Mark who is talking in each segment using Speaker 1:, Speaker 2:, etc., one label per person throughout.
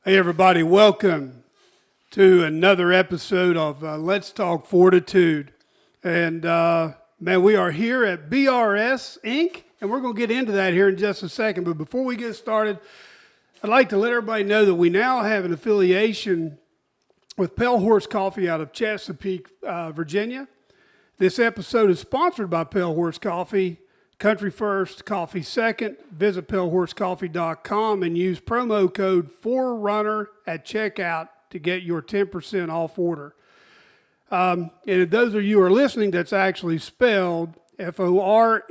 Speaker 1: Hey everybody, welcome to another episode of Let's Talk Fortitude. And man, we are here at BRS Inc. and we're going to get into that here in just a second. But before we get started, I'd like to let everybody know that we now have an affiliation with Pale Horse Coffee out of Chesapeake, Virginia. This episode is sponsored by Pale Horse Coffee. Country first, coffee second. Visit palehorsecoffee.com and use promo code 4runner at checkout to get your 10% off order. And if those of you who are listening, that's actually spelled Forerunner,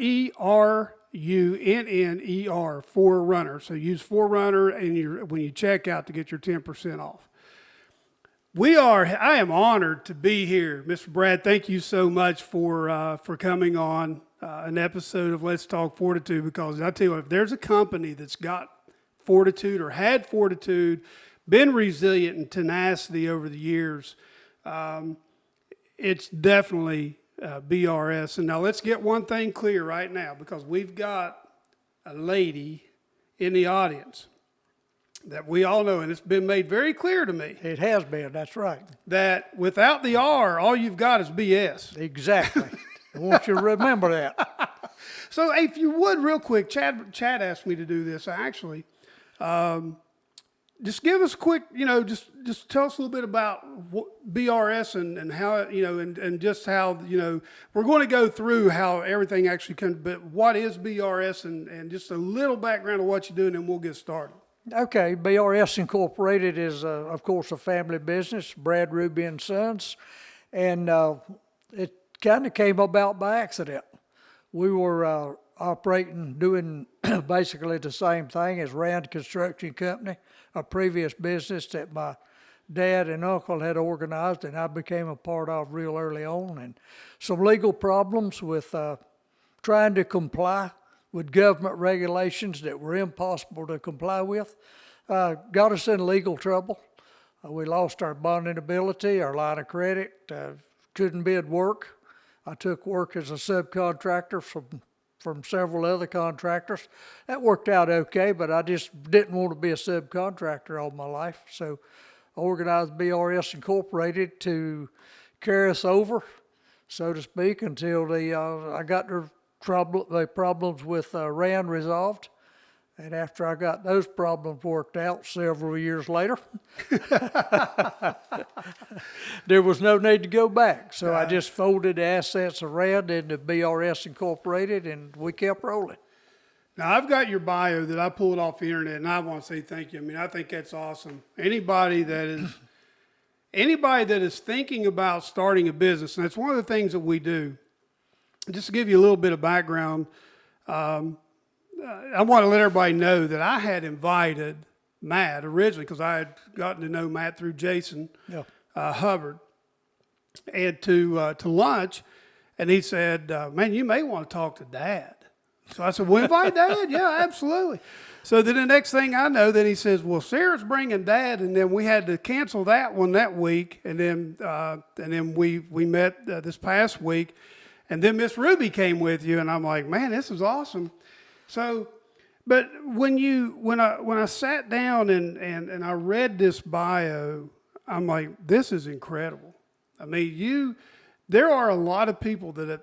Speaker 1: 4runner. So use 4runner when you check out to get your 10% off. I am honored to be here. Mr. Brad, thank you so much for coming on an episode of Let's Talk Fortitude, because I tell you what, if there's a company that's got fortitude or had fortitude, been resilient and tenacity over the years, it's definitely BRS. And now let's get one thing clear right now, because we've got a lady in the audience that we all know, and it's been made very clear to me.
Speaker 2: It has been, that's right.
Speaker 1: That without the R, all you've got is BS.
Speaker 2: Exactly. I want you to remember that.
Speaker 1: So if you would, real quick, Chad asked me to do this, actually. Just give us a quick, just tell us a little bit about what BRS and how, and just how, we're going to go through how everything actually comes, but what is BRS and just a little background of what you do, and then we'll get started.
Speaker 2: Okay, BRS Incorporated is, of course, a family business, Brad, Ruby, and Sons, and it kind of came about by accident. We were operating, doing basically the same thing as Rand Construction Company, a previous business that my dad and uncle had organized, and I became a part of real early on, and some legal problems with trying to comply with government regulations that were impossible to comply with, got us in legal trouble. We lost our bonding ability, our line of credit, couldn't bid work. I took work as a subcontractor from several other contractors. That worked out okay, but I just didn't want to be a subcontractor all my life. So I organized BRS Incorporated to carry us over, so to speak, until I got the problems with Rand resolved. And after I got those problems worked out several years later, there was no need to go back. So I just folded the assets of Rand into BRS Incorporated, and we kept rolling.
Speaker 1: Now, I've got your bio that I pulled off the internet, and I want to say thank you. I mean, I think that's awesome. Anybody that is thinking about starting a business, and that's one of the things that we do. Just to give you a little bit of background, I want to let everybody know that I had invited Matt originally, because I had gotten to know Matt through Jason Hubbard, and to lunch, and he said, man, you may want to talk to Dad. So I said, well, invite Dad? Yeah, absolutely. So then the next thing I know, then he says, well, Sarah's bringing Dad, and then we had to cancel that one that week, and then we met this past week, and then Miss Ruby came with you, and I'm like, man, this is awesome. So, but when I sat down and I read this bio, I'm like, this is incredible. I mean, there are a lot of people that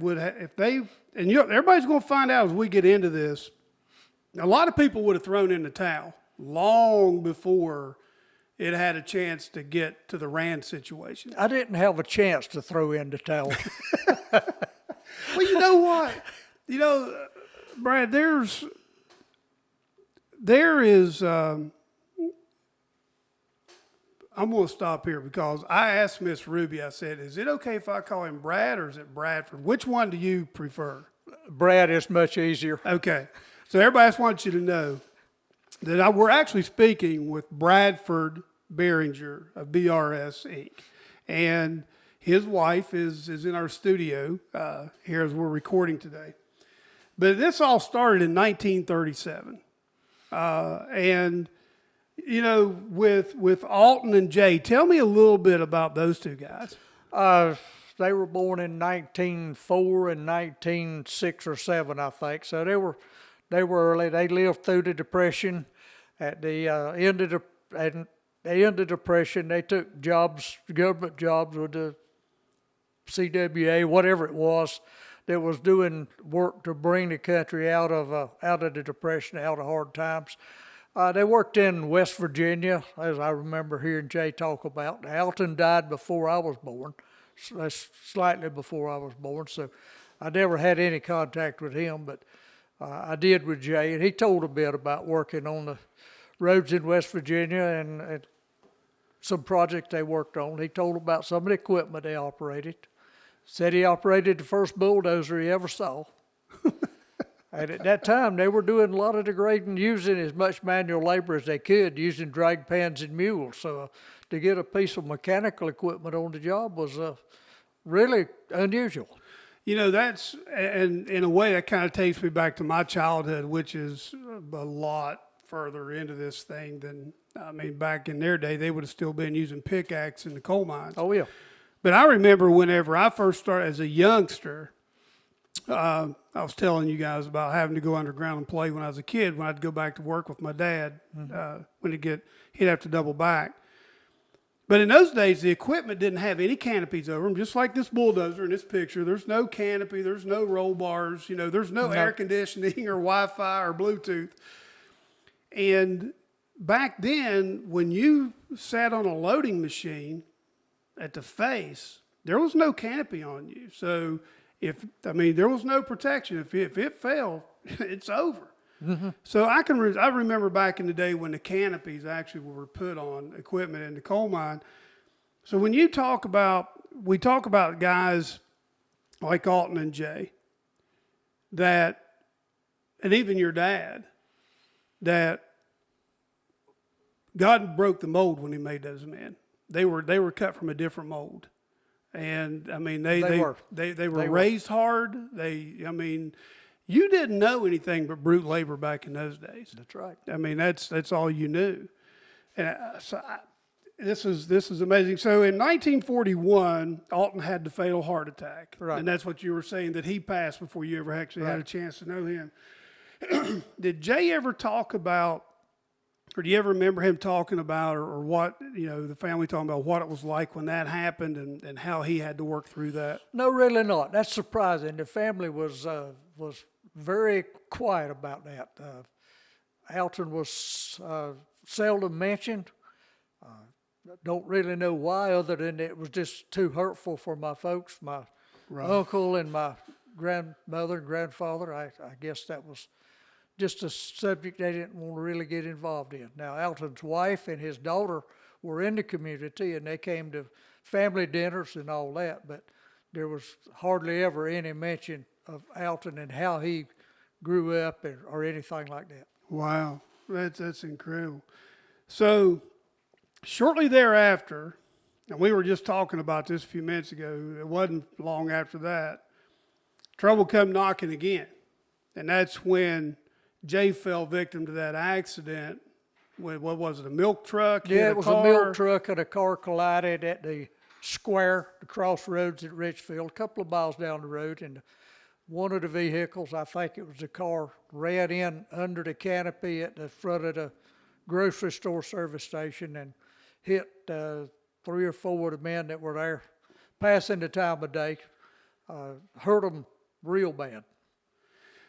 Speaker 1: would have, if they, and everybody's going to find out as we get into this, a lot of people would have thrown in the towel long before it had a chance to get to the Rand situation.
Speaker 2: I didn't have a chance to throw in the towel.
Speaker 1: Well, you know what? Brad, there is, I'm going to stop here, because I asked Miss Ruby, I said, is it okay if I call him Brad, or is it Bradford? Which one do you prefer?
Speaker 2: Brad is much easier.
Speaker 1: Okay. So everybody just wants you to know that we're actually speaking with Bradford Barringer of BRS Inc. And his wife is in our studio here as we're recording today. But this all started in 1937. And, with Alton and Jay, tell me a little bit about those two guys.
Speaker 2: They were born in 1904 and 1906 or 7, I think. So they were early. They lived through the Depression. At the end of the and they in the Depression, they took jobs, government jobs with the CWA, whatever it was, that was doing work to bring the country out of the Depression, out of hard times. They worked in West Virginia, as I remember hearing Jay talk about. Alton died before I was born, slightly before I was born, so I never had any contact with him, but I did with Jay, and he told a bit about working on the roads in West Virginia and some projects they worked on. He told about some of the equipment they operated. Said he operated the first bulldozer he ever saw. And at that time, they were doing a lot of the grading, using as much manual labor as they could, using drag pans and mules. So to get a piece of mechanical equipment on the job was really unusual.
Speaker 1: You know, that's, and in a way, that kind of takes me back to my childhood, which is a lot further into this thing than, I mean, back in their day, they would have still been using pickaxe in the coal mines.
Speaker 2: Oh, yeah.
Speaker 1: But I remember whenever I first started as a youngster, I was telling you guys about having to go underground and play when I was a kid, when I'd go back to work with my dad, when he'd have to double back. But in those days, the equipment didn't have any canopies over them, just like this bulldozer in this picture. There's no canopy, there's no roll bars, you know, there's no air conditioning or Wi-Fi or Bluetooth. And back then, when you sat on a loading machine at the face, there was no canopy on you. So there was no protection. If it fell, it's over. Mm-hmm. So I remember back in the day when the canopies actually were put on equipment in the coal mine. So when we talk about guys like Alton and Jay, and even your dad, that God broke the mold when he made those men. They were cut from a different mold. And I mean, they were raised hard. You didn't know anything but brute labor back in those days.
Speaker 2: That's right.
Speaker 1: I mean, that's all you knew. And this is amazing. So in 1941, Alton had the fatal heart attack.
Speaker 2: Right.
Speaker 1: And that's what you were saying, that he passed before you ever actually had a chance to know him. Did Jay ever talk about, or do you ever remember him talking about, or what, you know, the family talking about what it was like when that happened and how he had to work through that?
Speaker 2: No, really not. That's surprising. The family was very quiet about that. Alton was seldom mentioned. Don't really know why, other than it was just too hurtful for my folks, my uncle and my grandmother and grandfather. I guess that was just a subject they didn't want to really get involved in. Now, Alton's wife and his daughter were in the community, and they came to family dinners and all that, but there was hardly ever any mention of Alton and how he grew up or anything like that.
Speaker 1: Wow, that's incredible. So shortly thereafter, and we were just talking about this a few minutes ago, it wasn't long after that, trouble come knocking again. And that's when Jay fell victim to that accident with, what was it, a milk truck?
Speaker 2: Yeah, it was a milk truck and a car collided at the square, the crossroads at Richfield, a couple of miles down the road, and one of the vehicles, I think it was the car, ran in under the canopy at the front of the grocery store service station and hit 3 or 4 of the men that were there passing the time of day, hurt them real bad.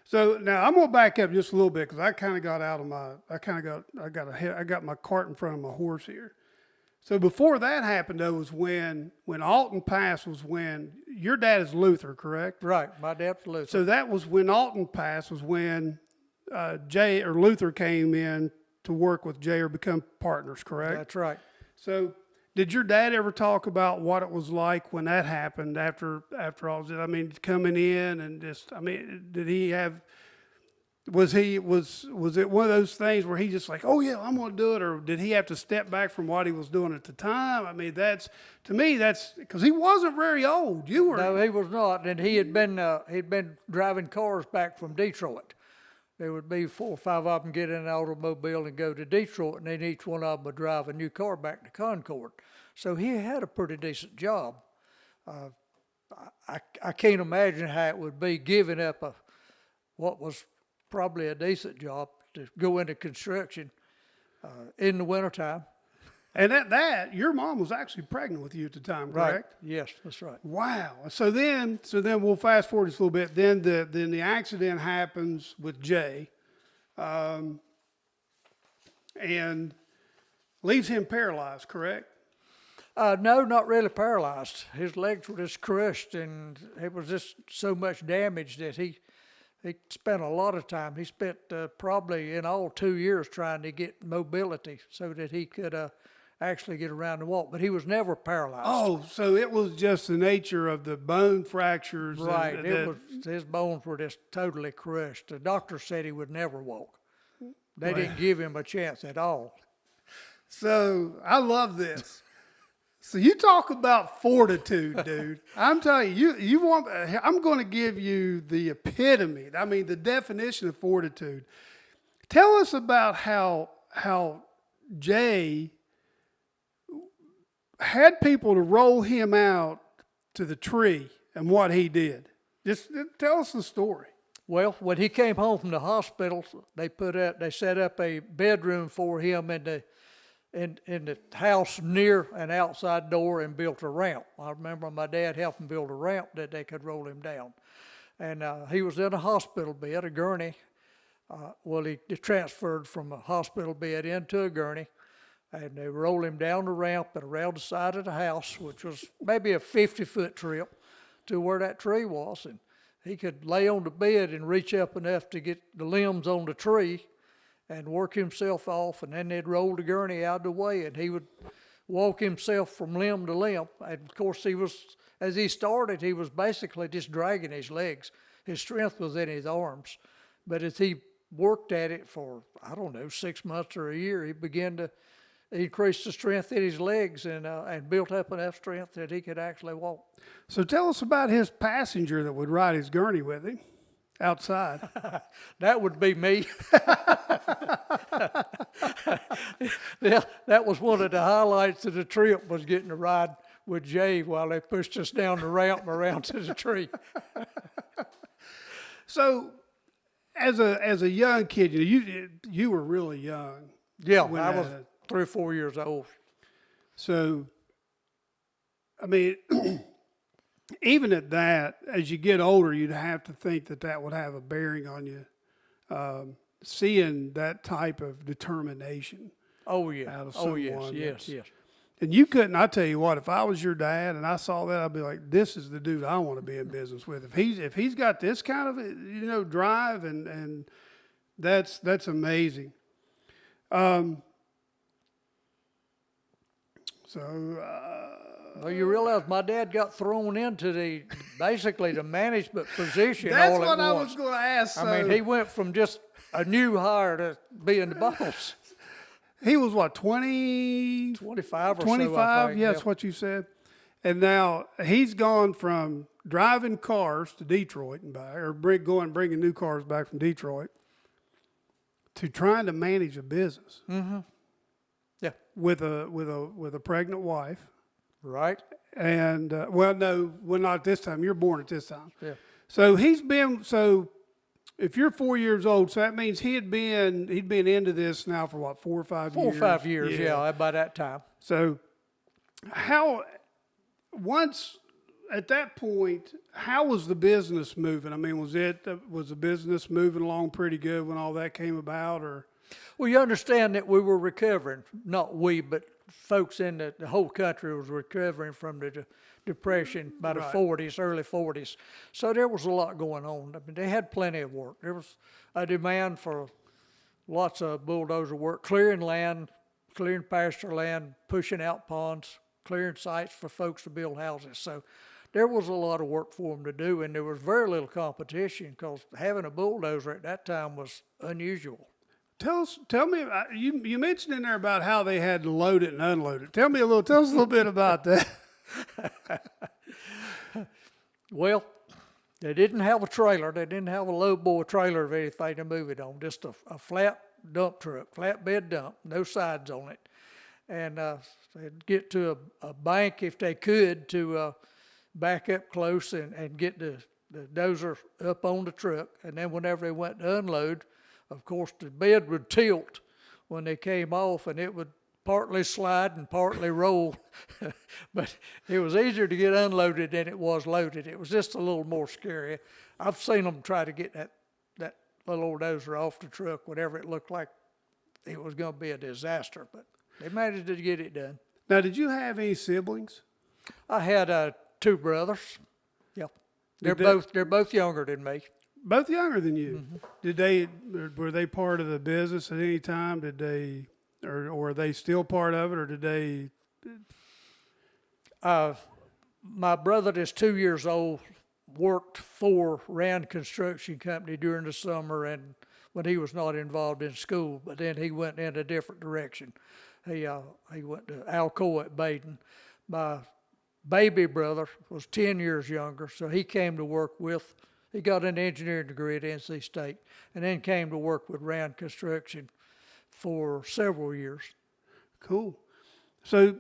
Speaker 1: So now I'm gonna back up just a little bit because I kind of got out of my, I got my cart in front of my horse here. So before that happened though was when Alton passed, was when your dad is Luther, correct?
Speaker 2: Right, my dad's Luther.
Speaker 1: So that was when Alton passed, was when Jay or Luther came in to work with Jay or become partners, correct?
Speaker 2: That's right.
Speaker 1: So did your dad ever talk about what it was like when that happened after all? I mean, coming in and just, I mean, did he have, was it one of those things where he just like, oh yeah, I'm going to do it? Or did he have to step back from what he was doing at the time? I mean, to me, that's because he wasn't very old. You were.
Speaker 2: No, he was not. And he'd been driving cars back from Detroit. There would be 4 or 5 of them get in an automobile and go to Detroit, and then each one of them would drive a new car back to Concord. So he had a pretty decent job. I can't imagine how it would be giving up what was probably a decent job to go into construction. in the wintertime.
Speaker 1: And at that, your mom was actually pregnant with you at the time, correct?
Speaker 2: Right. Yes, that's right.
Speaker 1: Wow. So then we'll fast forward just a little bit. Then the accident happens with Jay, and leaves him paralyzed, correct?
Speaker 2: No, not really paralyzed. His legs were just crushed, and it was just so much damage that he spent a lot of time. He spent probably in all 2 years trying to get mobility so that he could actually get around and walk. But he was never paralyzed.
Speaker 1: Oh, so it was just the nature of the bone fractures.
Speaker 2: Right. His bones were just totally crushed. The doctor said he would never walk. They didn't give him a chance at all.
Speaker 1: So I love this. So you talk about fortitude, dude. I'm telling you, I'm going to give you the epitome. I mean, the definition of fortitude. Tell us about how Jay had people to roll him out to the tree and what he did. Just tell us the story.
Speaker 2: Well, when he came home from the hospital, they set up a bedroom for him in the house near an outside door and built a ramp. I remember my dad helped him build a ramp that they could roll him down. And he was in a hospital bed, a gurney. He transferred from a hospital bed into a gurney, and they rolled him down the ramp and around the side of the house, which was maybe a 50-foot trip to where that tree was. And he could lay on the bed and reach up enough to get the limbs on the tree and work himself off, and then they'd roll the gurney out of the way, and he would walk himself from limb to limb. And of course, as he started, he was basically just dragging his legs. His strength was in his arms. But as he worked at it for, 6 months or a year, he began to increase the strength in his legs and built up enough strength that he could actually walk. So
Speaker 1: tell us about his passenger that would ride his gurney with him outside.
Speaker 2: That would be me. Yeah, that was one of the highlights of the trip, was getting to ride with Jay while they pushed us down the ramp and around to the tree.
Speaker 1: So, as a young kid, you were really young.
Speaker 2: Yeah, I was 3 or 4 years old.
Speaker 1: So, I mean, even at that, as you get older, you'd have to think that would have a bearing on you. Seeing that type of determination.
Speaker 2: Oh yeah.
Speaker 1: Out of
Speaker 2: someone. Yes.
Speaker 1: And you couldn't. I tell you what, if I was your dad and I saw that, I'd be like, "This is the dude I want to be in business with." If he's got this kind of drive and that's amazing. Well,
Speaker 2: you realize my dad got thrown into basically the management position.
Speaker 1: That's
Speaker 2: all at
Speaker 1: what I
Speaker 2: once.
Speaker 1: was going to ask.
Speaker 2: I mean, he went from just a new hire to being the boss.
Speaker 1: He was what, 20?
Speaker 2: 25 or
Speaker 1: 25,
Speaker 2: so, I think.
Speaker 1: Yeah, that's what you said. And now he's gone from driving cars to Detroit and back, or bringing new cars back from Detroit, to trying to manage a business.
Speaker 2: Mm-hmm. Yeah.
Speaker 1: With a pregnant wife.
Speaker 2: Right.
Speaker 1: And not this time. You're born at this time.
Speaker 2: Yeah.
Speaker 1: So if you're 4 years old, so that means he'd been into this now for what, 4 or 5 years?
Speaker 2: 4 or 5 years, yeah, by that time.
Speaker 1: So at that point, how was the business moving? I mean, was the business moving along pretty good when all that came about, or?
Speaker 2: Well, you understand that we were recovering, not we, but folks in the whole country was recovering from the Depression by the 40s, early 40s. So there was a lot going on. I mean, they had plenty of work. There was a demand for lots of bulldozer work, clearing land, clearing pasture land, pushing out ponds, clearing sites for folks to build houses. So there was a lot of work for them to do, and there was very little competition because having a bulldozer at that time was unusual.
Speaker 1: Tell me, you mentioned in there about how they had to load it and unload it. Tell us a little bit about that.
Speaker 2: Well, they didn't have a trailer. They didn't have a low-boy trailer of anything to move it on, just a flat dump truck, flatbed dump, no sides on it. And they'd get to a bank if they could to back up close and get the dozer up on the truck. And then whenever they went to unload, of course, the bed would tilt when they came off, and it would partly slide and partly roll. But it was easier to get unloaded than it was loaded. It was just a little more scary. I've seen them try to get that little old dozer off the truck whenever it looked like it was going to be a disaster, but they managed to get it done.
Speaker 1: Now, did you have any siblings?
Speaker 2: I had 2 brothers. Yeah, they're both younger than me.
Speaker 1: Both younger than you. Mm-hmm. Were they part of the business at any time? Did they, or are they still part of it, or did they?
Speaker 2: My brother that's 2 years old worked for Rand Construction Company during the summer and when he was not involved in school, but then he went in a different direction. He went to Alcoa at Baden. My baby brother was 10 years younger, so he came to work he got an engineering degree at NC State, and then came to work with Rand Construction for several years.
Speaker 1: Cool. So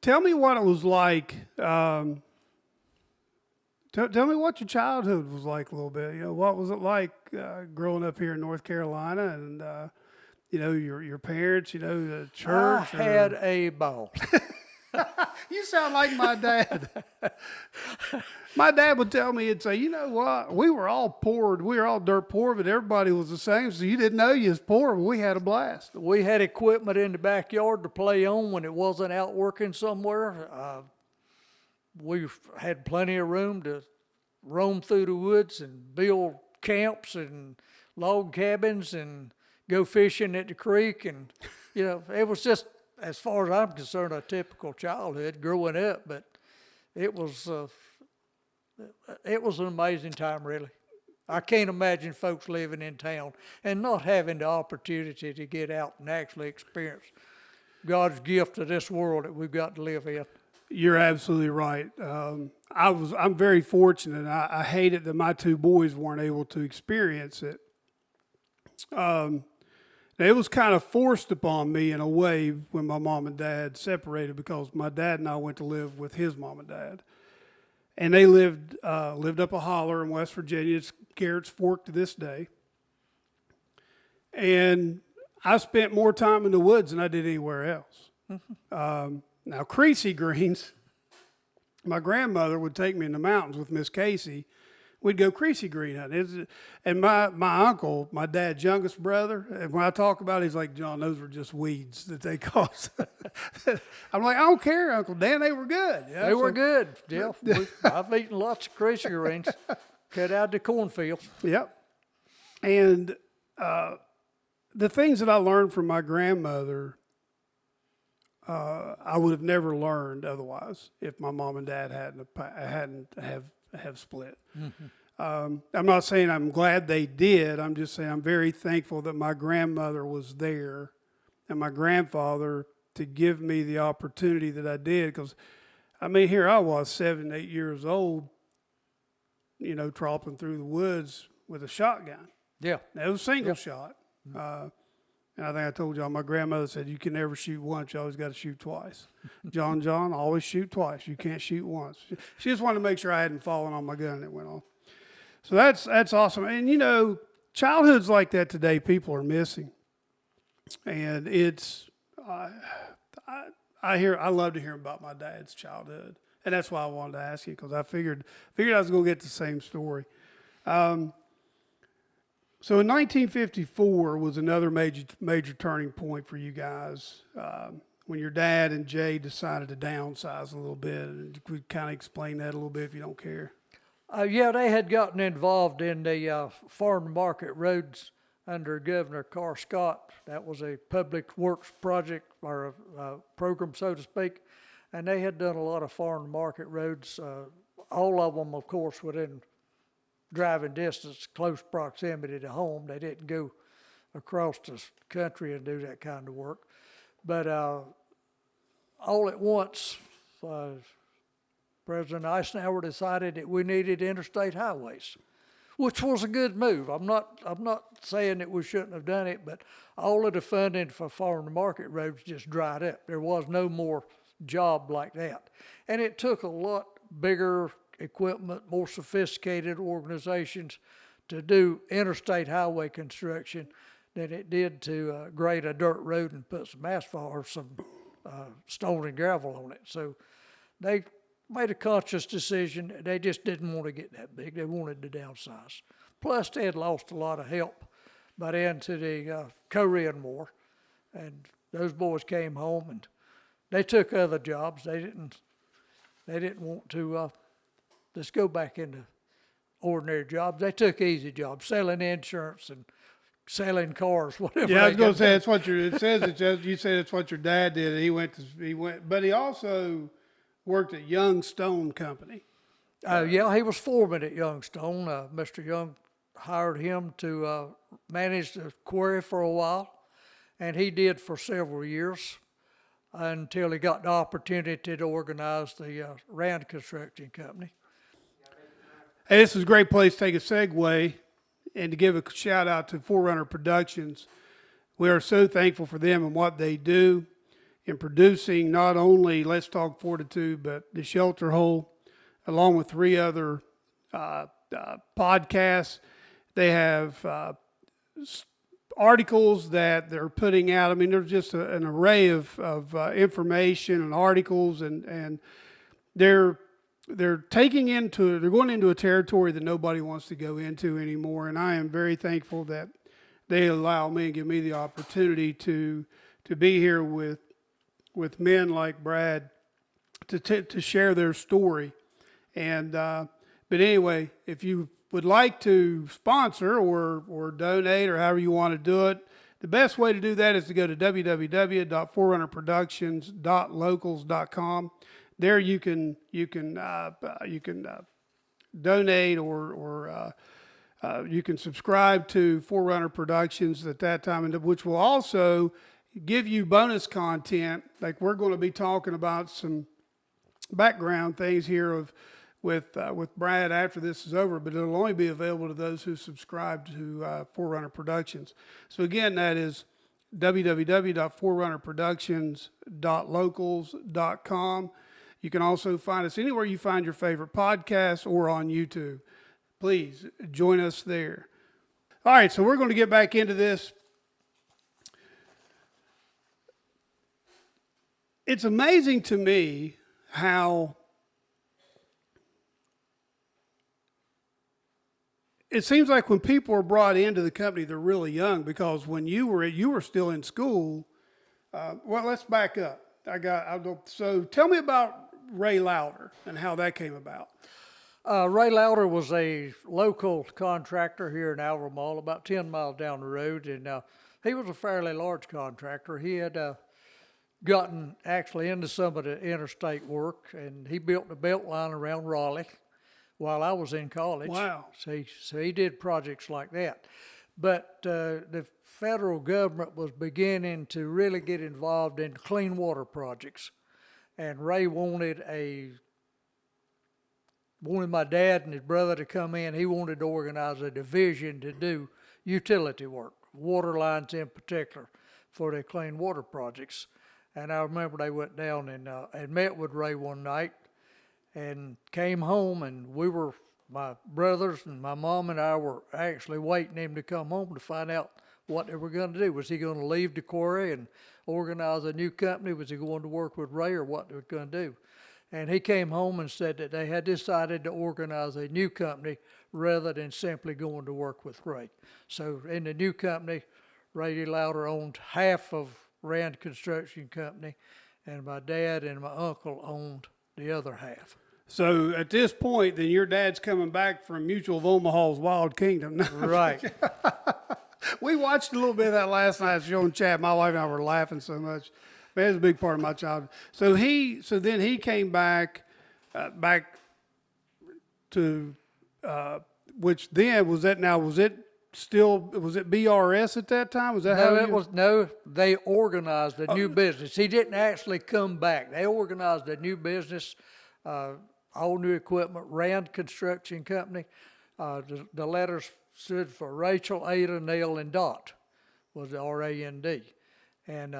Speaker 1: tell me what it was like. Tell me what your childhood was like a little bit. What was it like growing up here in North Carolina, and your parents, the church.
Speaker 2: I had a ball.
Speaker 1: You sound like my dad. My dad would tell me, he'd say, you know what, we were all poor, we were all dirt poor, but everybody was the same, so you didn't know you was poor, but we had a blast.
Speaker 2: We had equipment in the backyard to play on when it wasn't out working somewhere. We had plenty of room to roam through the woods and build camps and log cabins and go fishing at the creek. And, it was just, as far as I'm concerned, a typical childhood growing up. But it was an amazing time, really. I can't imagine folks living in town and not having the opportunity to get out and actually experience God's gift to this world that we've got to live in.
Speaker 1: You're absolutely right. I'm very fortunate. I hate it that my 2 boys weren't able to experience it. It was kind of forced upon me in a way when my mom and dad separated, because my dad and I went to live with his mom and dad, and they lived up a holler in West Virginia. It's Garrett's Fork to this day, and I spent more time in the woods than I did anywhere else. Now, Creasy Greens, my grandmother would take me in the mountains with Miss Casey. We'd go Creasy Green hunting. And my uncle, my dad's youngest brother, and when I talk about it, he's like, John, those were just weeds that they caused. I'm like, I don't care, Uncle Dan, they were good.
Speaker 2: They were good. Yeah, I've eaten lots of Creasy Greens, cut out of the cornfield.
Speaker 1: Yep. And the things that I learned from my grandmother, I would have never learned otherwise if my mom and dad hadn't have split. Mm-hmm. I'm not saying I'm glad they did. I'm just saying I'm very thankful that my grandmother was there and my grandfather to give me the opportunity that I did. Because, here I was 7, 8 years old, tromping through the woods with a shotgun.
Speaker 2: Yeah.
Speaker 1: It was single shot. And I think I told y'all, my grandmother said, you can never shoot once, you always got to shoot twice. John, always shoot twice. You can't shoot once. She just wanted to make sure I hadn't fallen on my gun and it went off. So that's awesome. And, childhoods like that today, people are missing. And it's, I love to hear about my dad's childhood. And that's why I wanted to ask you, because I figured I was going to get the same story. So in 1954 was another major turning point for you guys, when your dad and Jay decided to downsize a little bit. And could kind of explain that a little bit if you don't care.
Speaker 2: Yeah, they had gotten involved in the farm market roads under Governor Carr Scott. That was a public works project or a program, so to speak. And they had done a lot of farm market roads, all of them, of course, within driving distance, close proximity to home. They didn't go across the country and do that kind of work. But all at once, President Eisenhower decided that we needed interstate highways, which was a good move. I'm not saying that we shouldn't have done it, but all of the funding for farm to market roads just dried up. There was no more job like that. And it took a lot bigger equipment, more sophisticated organizations to do interstate highway construction than it did to grade a dirt road and put some asphalt or some stone and gravel on it. So they made a conscious decision. They just didn't want to get that big. They wanted to downsize. Plus, they had lost a lot of help by then to the Korean War, and those boys came home and they took other jobs. They didn't want to just go back into ordinary jobs. They took easy jobs, selling insurance and selling cars, whatever.
Speaker 1: Yeah, I was going to say that's what it says. It's just, you said it's what your dad did. He went, but he also worked at Young Stone Company.
Speaker 2: Yeah, he was foreman at Youngstone. Mr. Young hired him to manage the quarry for a while, and he did for several years until he got the opportunity to organize the Rand Construction Company.
Speaker 1: Hey, this is a great place to take a segue and to give a shout out to Forerunner Productions. We are so thankful for them and what they do in producing not only Let's Talk Fortitude, but the Shelter Hole, along with 3 other podcasts. They have articles that they're putting out. I mean, there's just an array of information and articles, and they're going into a territory that nobody wants to go into anymore. And I am very thankful that they allow me and give me the opportunity to be here with men like Brad to share their story. And but anyway, if you would like to sponsor or donate or however you want to do it, the best way to do that is to go to www.forerunnerproductions.locals.com. There you can donate or you can subscribe to Forerunner Productions at that time, and which will also give you bonus content. Like we're going to be talking about some background things here with Brad after this is over, but it'll only be available to those who subscribe to Forerunner Productions. So again, that is www.forerunnerproductions.locals.com. You can also find us anywhere you find your favorite podcasts or on YouTube. Please join us there. All right, so we're going to get back into this. It's amazing to me how it seems like when people are brought into the company, they're really young, because when you were still in school. Well, let's back up. So tell me about Ray Lauder and how that came about.
Speaker 2: Ray Lauder was a local contractor here in Albemarle, about 10 miles down the road, and he was a fairly large contractor. He had gotten actually into some of the interstate work, and he built the belt line around Raleigh while I was in college.
Speaker 1: Wow.
Speaker 2: So he did projects like that. But the federal government was beginning to really get involved in clean water projects. And Ray wanted my dad and his brother to come in. He wanted to organize a division to do utility work, water lines in particular, for their clean water projects. And I remember they went down and met with Ray one night and came home, and my brothers and my mom and I were actually waiting him to come home to find out what they were going to do. Was he going to leave the quarry and organize a new company? Was he going to work with Ray, or what they were going to do? And he came home and said that they had decided to organize a new company rather than simply going to work with Ray. So in the new company, Ray Lauder owned half of Rand Construction Company, and my dad and my uncle owned the other half.
Speaker 1: So at this point, then your dad's coming back from Mutual of Omaha's Wild Kingdom.
Speaker 2: Right.
Speaker 1: We watched a little bit of that last night's show on chat. My wife and I were laughing so much. Man, it was a big part of my childhood. So then he came back to which then was it BRS at that time? Was that
Speaker 2: they organized a new business. He didn't actually come back. They organized a new business, all new equipment, Rand Construction Company. The letters stood for Rachel, Ada, Neil, and Dot, was the RAND. And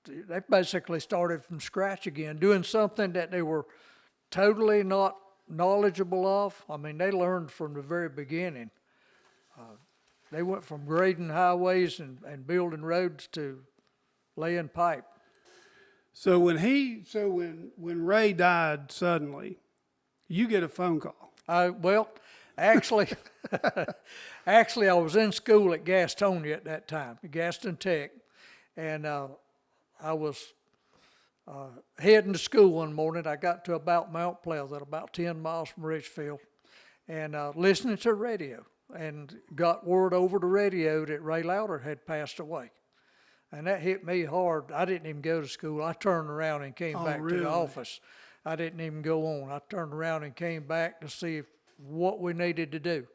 Speaker 2: they basically started from scratch again, doing something that they were totally not knowledgeable of. I mean, they learned from the very beginning. They went from grading highways and building roads to laying pipe.
Speaker 1: So when Ray died suddenly, you get a phone call.
Speaker 2: Well, actually, actually, I was in school at Gastonia at that time, Gaston Tech, and I was heading to school one morning. I got to about Mount Pleasant, about 10 miles from Richfield, and listening to radio, and got word over the radio that Ray Lowder had passed away. And that hit me hard. I didn't even go to school. I turned around and came back to the office. I didn't even go on. I turned around and came back to see what we needed to do.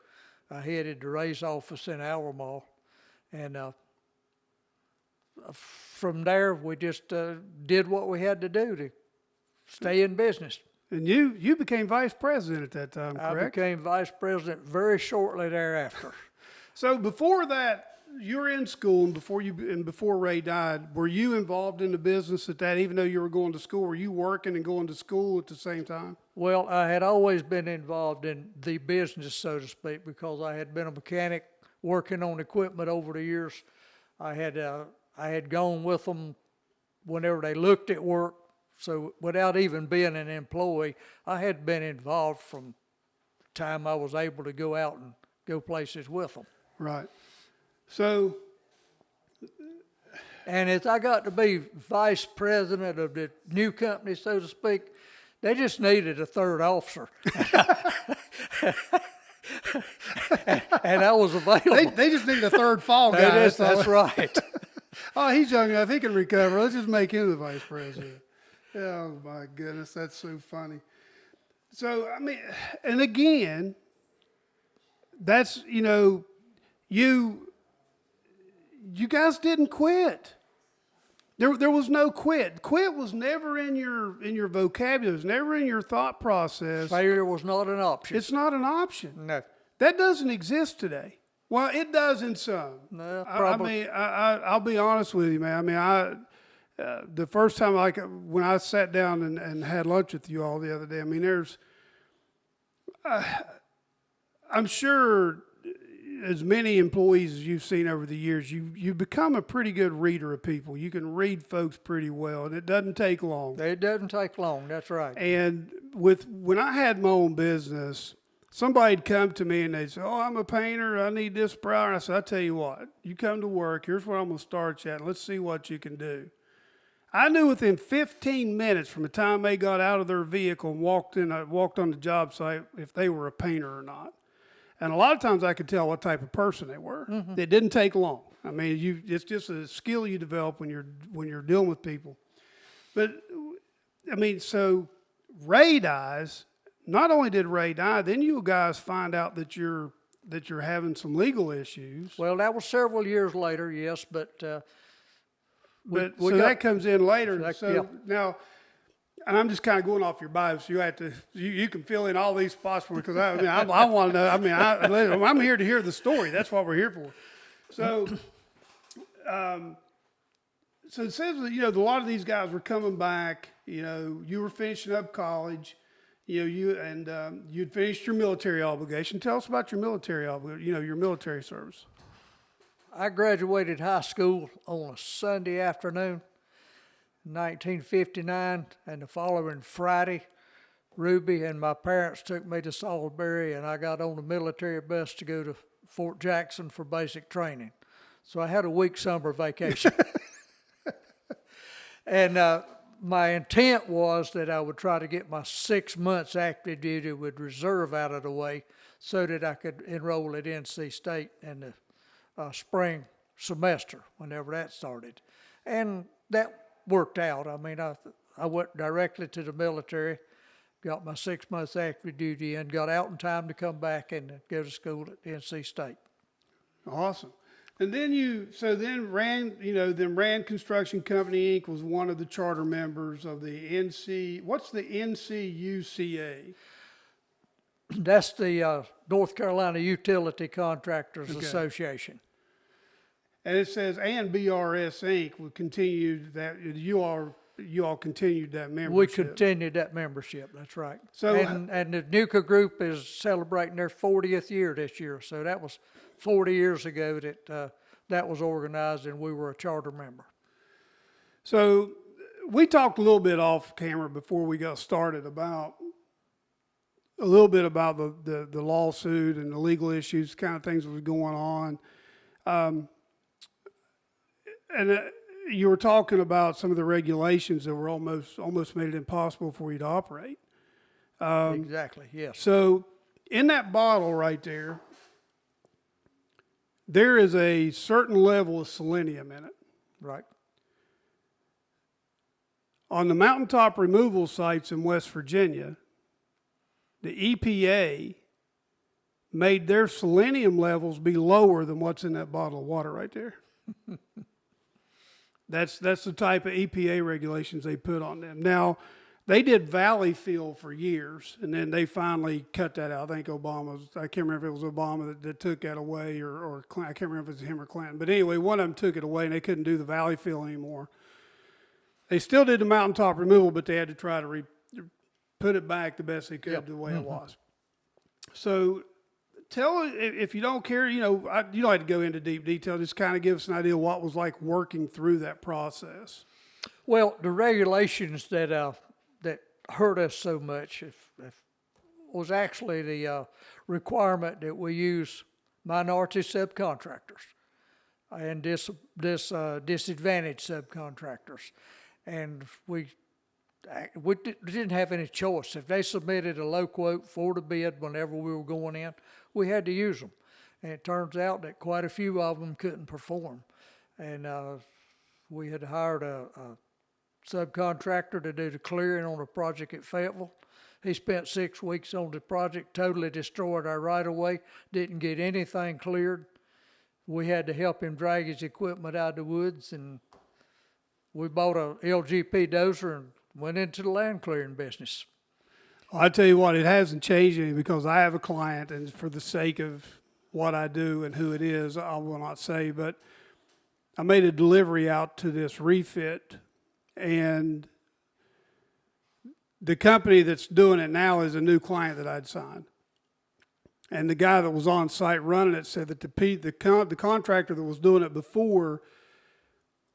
Speaker 2: I headed to Ray's office in Albemarle, and from there we just did what we had to do to stay in business.
Speaker 1: And you became vice president at that time, correct?
Speaker 2: I became vice president very shortly thereafter.
Speaker 1: So before that, you were in school, and before Ray died, were you involved in the business at that? Even though you were going to school, were you working and going to school at the same time?
Speaker 2: Well, I had always been involved in the business, so to speak, because I had been a mechanic working on equipment over the years. I had gone with them whenever they looked at work. So without even being an employee, I had been involved from the time I was able to go out and go places with them.
Speaker 1: Right. So,
Speaker 2: and as I got to be vice president of the new company, so to speak, they just needed a third officer. and I was available.
Speaker 1: They just need a third fall guy.
Speaker 2: That's right.
Speaker 1: Oh, he's young enough. He can recover. Let's just make him the vice president. Oh, my goodness. That's so funny. So, I mean, and again, that's, you guys didn't quit. There was no quit. Quit was never in your vocabulary. It was never in your thought process.
Speaker 2: Failure was not an option.
Speaker 1: It's not an option.
Speaker 2: No.
Speaker 1: That doesn't exist today. Well, it does in some.
Speaker 2: No, probably.
Speaker 1: I'll be honest with you, man. The first time, when I sat down and had lunch with you all the other day, I'm sure as many employees as you've seen over the years, you become a pretty good reader of people. You can read folks pretty well, and it doesn't take long.
Speaker 2: It doesn't take long, that's right.
Speaker 1: And when I had my own business, somebody'd come to me and they'd say, "Oh, I'm a painter, I need this brow." And I said, "I tell you what, you come to work, here's where I'm going to start you at, and let's see what you can do." I knew within 15 minutes from the time they got out of their vehicle and walked on the job site if they were a painter or not. And a lot of times I could tell what type of person they were. Mm-hmm. It didn't take long. It's just a skill you develop when you're dealing with people. But so Ray dies. Not only did Ray die, then you guys find out that you're having some legal issues.
Speaker 2: Well, that was several years later, yes, but
Speaker 1: that comes in later.
Speaker 2: Yeah.
Speaker 1: Now, and I'm just kind of going off your bio, so you can fill in all these spots for me, because I want to know. I'm here to hear the story. That's what we're here for. So, so it says that a lot of these guys were coming back. You were finishing up college. You'd finished your military obligation. Tell us about your military your military service.
Speaker 2: I graduated high school on a Sunday afternoon, 1959, and the following Friday, Ruby and my parents took me to Salisbury, and I got on the military bus to go to Fort Jackson for basic training. So I had a week summer vacation. And my intent was that I would try to get my 6 months active duty with reserve out of the way so that I could enroll at NC State in the spring semester, whenever that started. And that worked out. I went directly to the military, got my 6 months active duty, and got out in time to come back and go to school at NC State.
Speaker 1: Awesome. And then Rand Construction Company, Inc. was one of the charter members of the NC. What's the NCUCA?
Speaker 2: That's the North Carolina Utility Contractors Association.
Speaker 1: And it says, and BRS Inc. will continue that. You all continued that membership.
Speaker 2: We continued that membership. That's right. So and the NUCA group is celebrating their 40th year this year. So that was 40 years ago that was organized and we were a charter member.
Speaker 1: So we talked a little bit off camera before we got started about a little bit about the lawsuit and the legal issues, kind of things that was going on. You were talking about some of the regulations that were almost made it impossible for you to operate.
Speaker 2: Exactly, yes.
Speaker 1: So in that bottle right there is a certain level of selenium in it.
Speaker 2: Right.
Speaker 1: On the mountaintop removal sites in West Virginia, the EPA made their selenium levels be lower than what's in that bottle of water right there. That's the type of EPA regulations they put on them. Now, they did valley fill for years, and then they finally cut that out. I think I can't remember if it was Obama that took that away, or Clinton. I can't remember if it was him or Clinton. But anyway, one of them took it away, and they couldn't do the valley fill anymore. They still did the mountaintop removal, but they had to try to put it back the best they could to the way it was. So tell, if you don't care, you don't have to go into deep detail, just kind of give us an idea of what was like working through that process.
Speaker 2: Well, the regulations that hurt us so much was actually the requirement that we use minority subcontractors and disadvantaged subcontractors. And we didn't have any choice. If they submitted a low quote for the bid whenever we were going in, we had to use them. And it turns out that quite a few of them couldn't perform. And we had hired a subcontractor to do the clearing on a project at Fayetteville. He spent 6 weeks on the project, totally destroyed our right-of-way, didn't get anything cleared. We had to help him drag his equipment out of the woods, and we bought a LGP dozer and went into the land clearing business.
Speaker 1: Well, I tell you what, it hasn't changed any, because I have a client, and for the sake of what I do and who it is, I will not say, but I made a delivery out to this refit, and the company that's doing it now is a new client that I'd signed. And the guy that was on site running it said that the contractor that was doing it before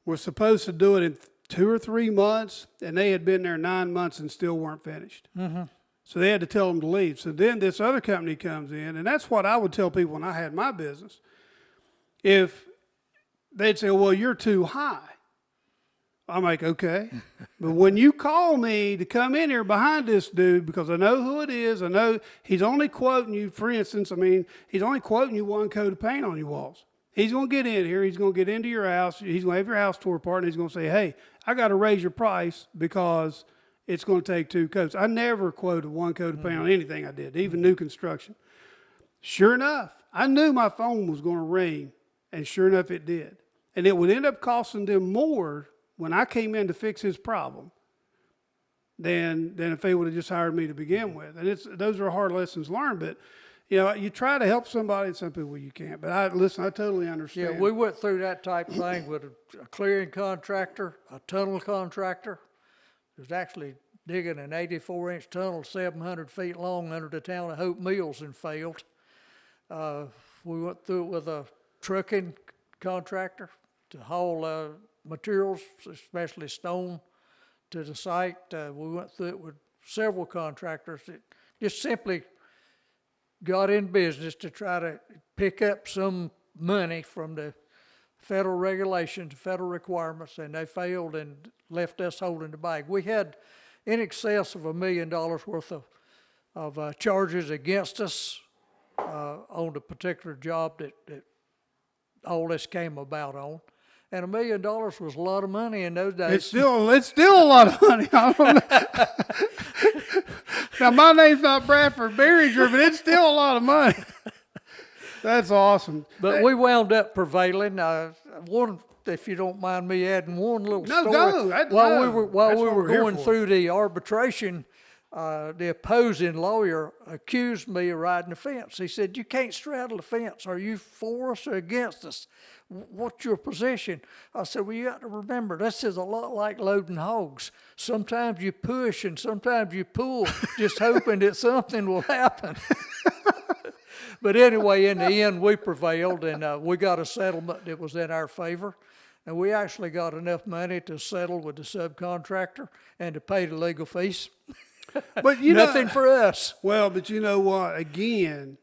Speaker 1: was supposed to do it in 2 or 3 months, and they had been there 9 months and still weren't finished. Mm-hmm. So they had to tell them to leave. So then this other company comes in, and that's what I would tell people when I had my business. If they'd say, well, you're too high. I'm like, okay. But when you call me to come in here behind this dude, because I know who it is, I know he's only quoting you, for instance, he's only quoting you 1 coat of paint on your walls. He's going to get in here, he's going to get into your house, he's going to have your house tore apart, and he's going to say, hey, I got to raise your price because it's going to take 2 coats. I never quoted 1 coat of paint on anything I did, even new construction. Sure enough, I knew my phone was going to ring, and sure enough it did. And it would end up costing them more when I came in to fix his problem than if they would have just hired me to begin with. And those are hard lessons learned, but you try to help somebody, and some people you can't. But I totally understand.
Speaker 2: Yeah, we went through that type of thing with a clearing contractor, a tunnel contractor. It was actually digging an 84-inch tunnel 700 feet long under the town of Hope Mills and failed. We went through it with a trucking contractor to haul materials, especially stone, to the site. We went through it with several contractors that just simply got in business to try to pick up some money from the federal regulations, federal requirements, and they failed and left us holding the bag. We had in excess of $1 million worth of charges against us on the particular job that all this came about on. And $1 million was a lot of money in those days.
Speaker 1: It's still a lot of money. I don't know. Now, my name's not Bradford Barringer, but it's still a lot of money. That's awesome.
Speaker 2: But we wound up prevailing. One, if you don't mind me adding one little story. While we were going through the arbitration, the opposing lawyer accused me of riding the fence. He said, you can't straddle the fence. Are you for us or against us? What's your position? I said, well, you got to remember, this is a lot like loading hogs. Sometimes you push and sometimes you pull, just hoping that something will happen. But anyway, in the end, we prevailed, and we got a settlement that was in our favor. And we actually got enough money to settle with the subcontractor and to pay the legal fees.
Speaker 1: But
Speaker 2: Nothing for us.
Speaker 1: Well, but you know what? Again,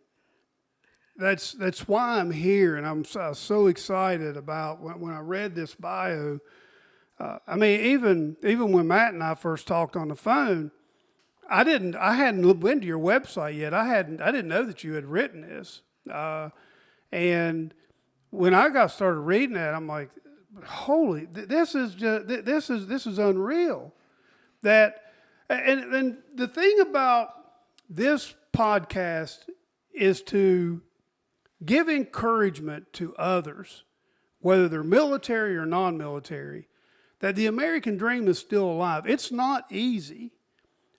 Speaker 1: that's why I'm here, and I'm so excited about when I read this bio. I mean, even when Matt and I first talked on the phone, I hadn't went to your website yet. I didn't know that you had written this. And when I got started reading that, I'm like, holy, this is unreal. And the thing about this podcast is to give encouragement to others, whether they're military or non-military, that the American dream is still alive. It's not easy.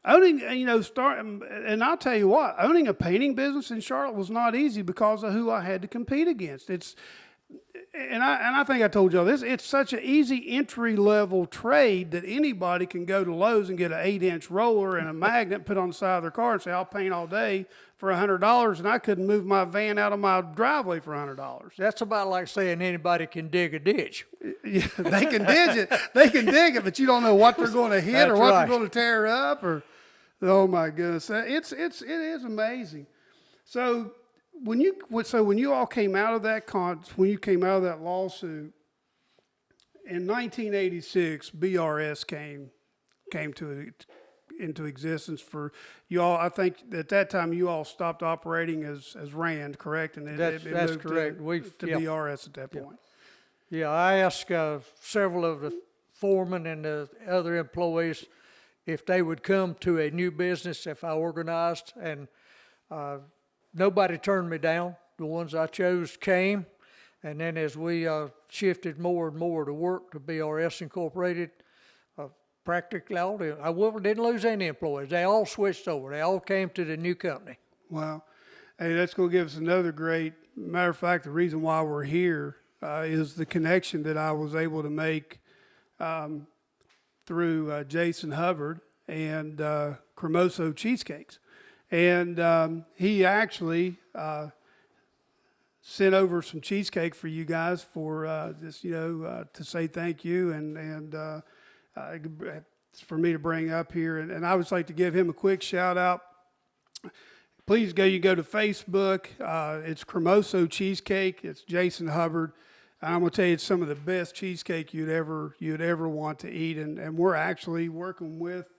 Speaker 1: Owning, and I'll tell you what, owning a painting business in Charlotte was not easy because of who I had to compete against. And I think I told y'all this, it's such an easy entry-level trade that anybody can go to Lowe's and get an 8-inch roller and a magnet, put on the side of their car and say, I'll paint all day for $100, and I couldn't move my van out of my driveway for $100.
Speaker 2: That's about like saying anybody can dig a ditch.
Speaker 1: Yeah, they can dig it. They can dig it, but you don't know what they're going to hit or what they're going to tear up. Oh my goodness, it is amazing. So when you all came out of when you came out of that lawsuit in 1986, BRS came into existence for you all. I think at that time you all stopped operating as Rand, correct? And
Speaker 2: that's
Speaker 1: moved
Speaker 2: correct.
Speaker 1: To BRS at that point.
Speaker 2: Yeah, I asked several of the foremen and the other employees if they would come to a new business if I organized, and nobody turned me down. The ones I chose came, and then as we shifted more and more to work to BRS Incorporated, practically all didn't lose any employees. They all switched over. They all came to the new company.
Speaker 1: Wow. Hey, that's going to give us another great, matter of fact, the reason why we're here is the connection that I was able to make through Jason Hubbard and Cremoso Cheesecakes. And he actually sent over some cheesecake for you guys for this, to say thank you and for me to bring up here. And I would like to give him a quick shout out. Please go to Facebook. It's Cremoso Cheesecake. It's Jason Hubbard. And I'm going to tell you, it's some of the best cheesecake you'd ever want to eat. And we're actually working with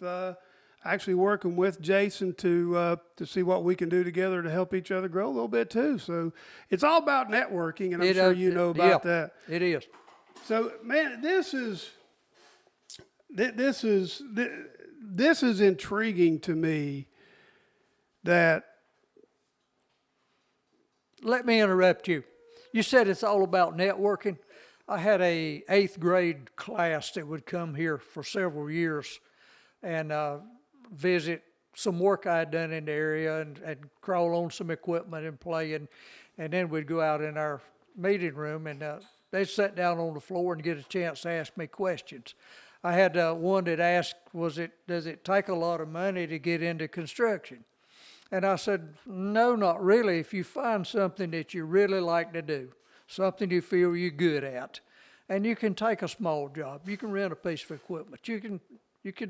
Speaker 1: Jason to see what we can do together to help each other grow a little bit too. So it's all about networking, and I'm sure you know about that.
Speaker 2: It is.
Speaker 1: So man, this is intriguing to me. That.
Speaker 2: Let me interrupt you. You said it's all about networking. I had a 8th grade class that would come here for several years and visit some work I had done in the area and crawl on some equipment and play. And then we'd go out in our meeting room and they'd sit down on the floor and get a chance to ask me questions. I had one that asked, does it take a lot of money to get into construction? And I said, no, not really. If you find something that you really like to do, something you feel you're good at, and you can take a small job, you can rent a piece of equipment, you can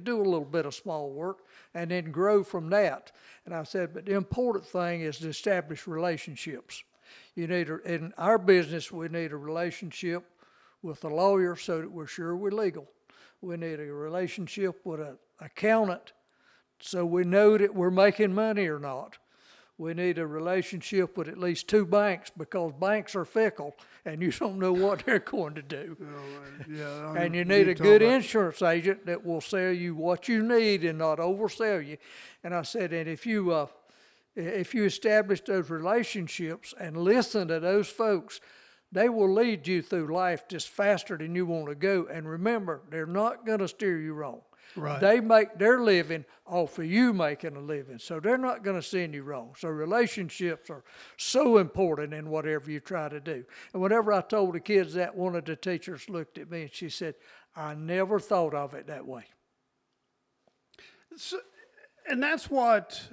Speaker 2: do a little bit of small work and then grow from that. And I said, but the important thing is to establish relationships. In our business, we need a relationship with a lawyer so that we're sure we're legal. We need a relationship with an accountant so we know that we're making money or not. We need a relationship with at least 2 banks because banks are fickle and you don't know what they're going to do. And you need a good insurance agent that will sell you what you need and not oversell you. And I said, and if you establish those relationships and listen to those folks, they will lead you through life just faster than you want to go. And remember, they're not going to steer you wrong.
Speaker 1: Right.
Speaker 2: They make their living off of you making a living, so they're not going to send you wrong. So relationships are so important in whatever you try to do. And whenever I told the kids that, one of the teachers looked at me and she said, I never thought of it that way.
Speaker 1: So, And that's what,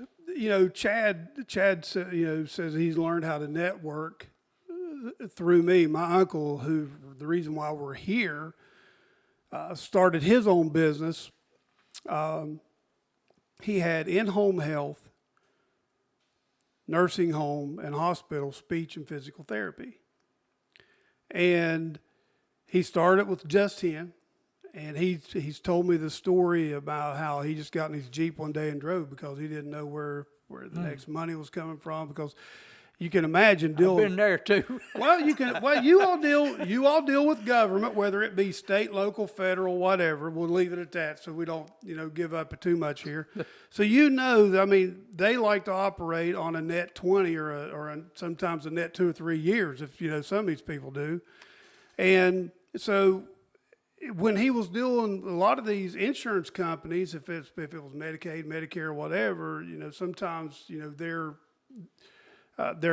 Speaker 1: Chad says he's learned how to network through me. My uncle, who the reason why we're here, started his own business. He had in-home health, nursing home, and hospital speech and physical therapy. And he started with just him. And he's told me the story about how he just got in his Jeep one day and drove because he didn't know where the next money was coming from, because you can imagine dealing.
Speaker 2: I've been there too.
Speaker 1: You all deal with government, whether it be state, local, federal, whatever. We'll leave it at that so we don't, give up too much here. So they like to operate on a net 20 or sometimes a net 2 or 3 years, if some of these people do. And so when he was doing a lot of these insurance companies, if it was Medicaid, Medicare, whatever, sometimes their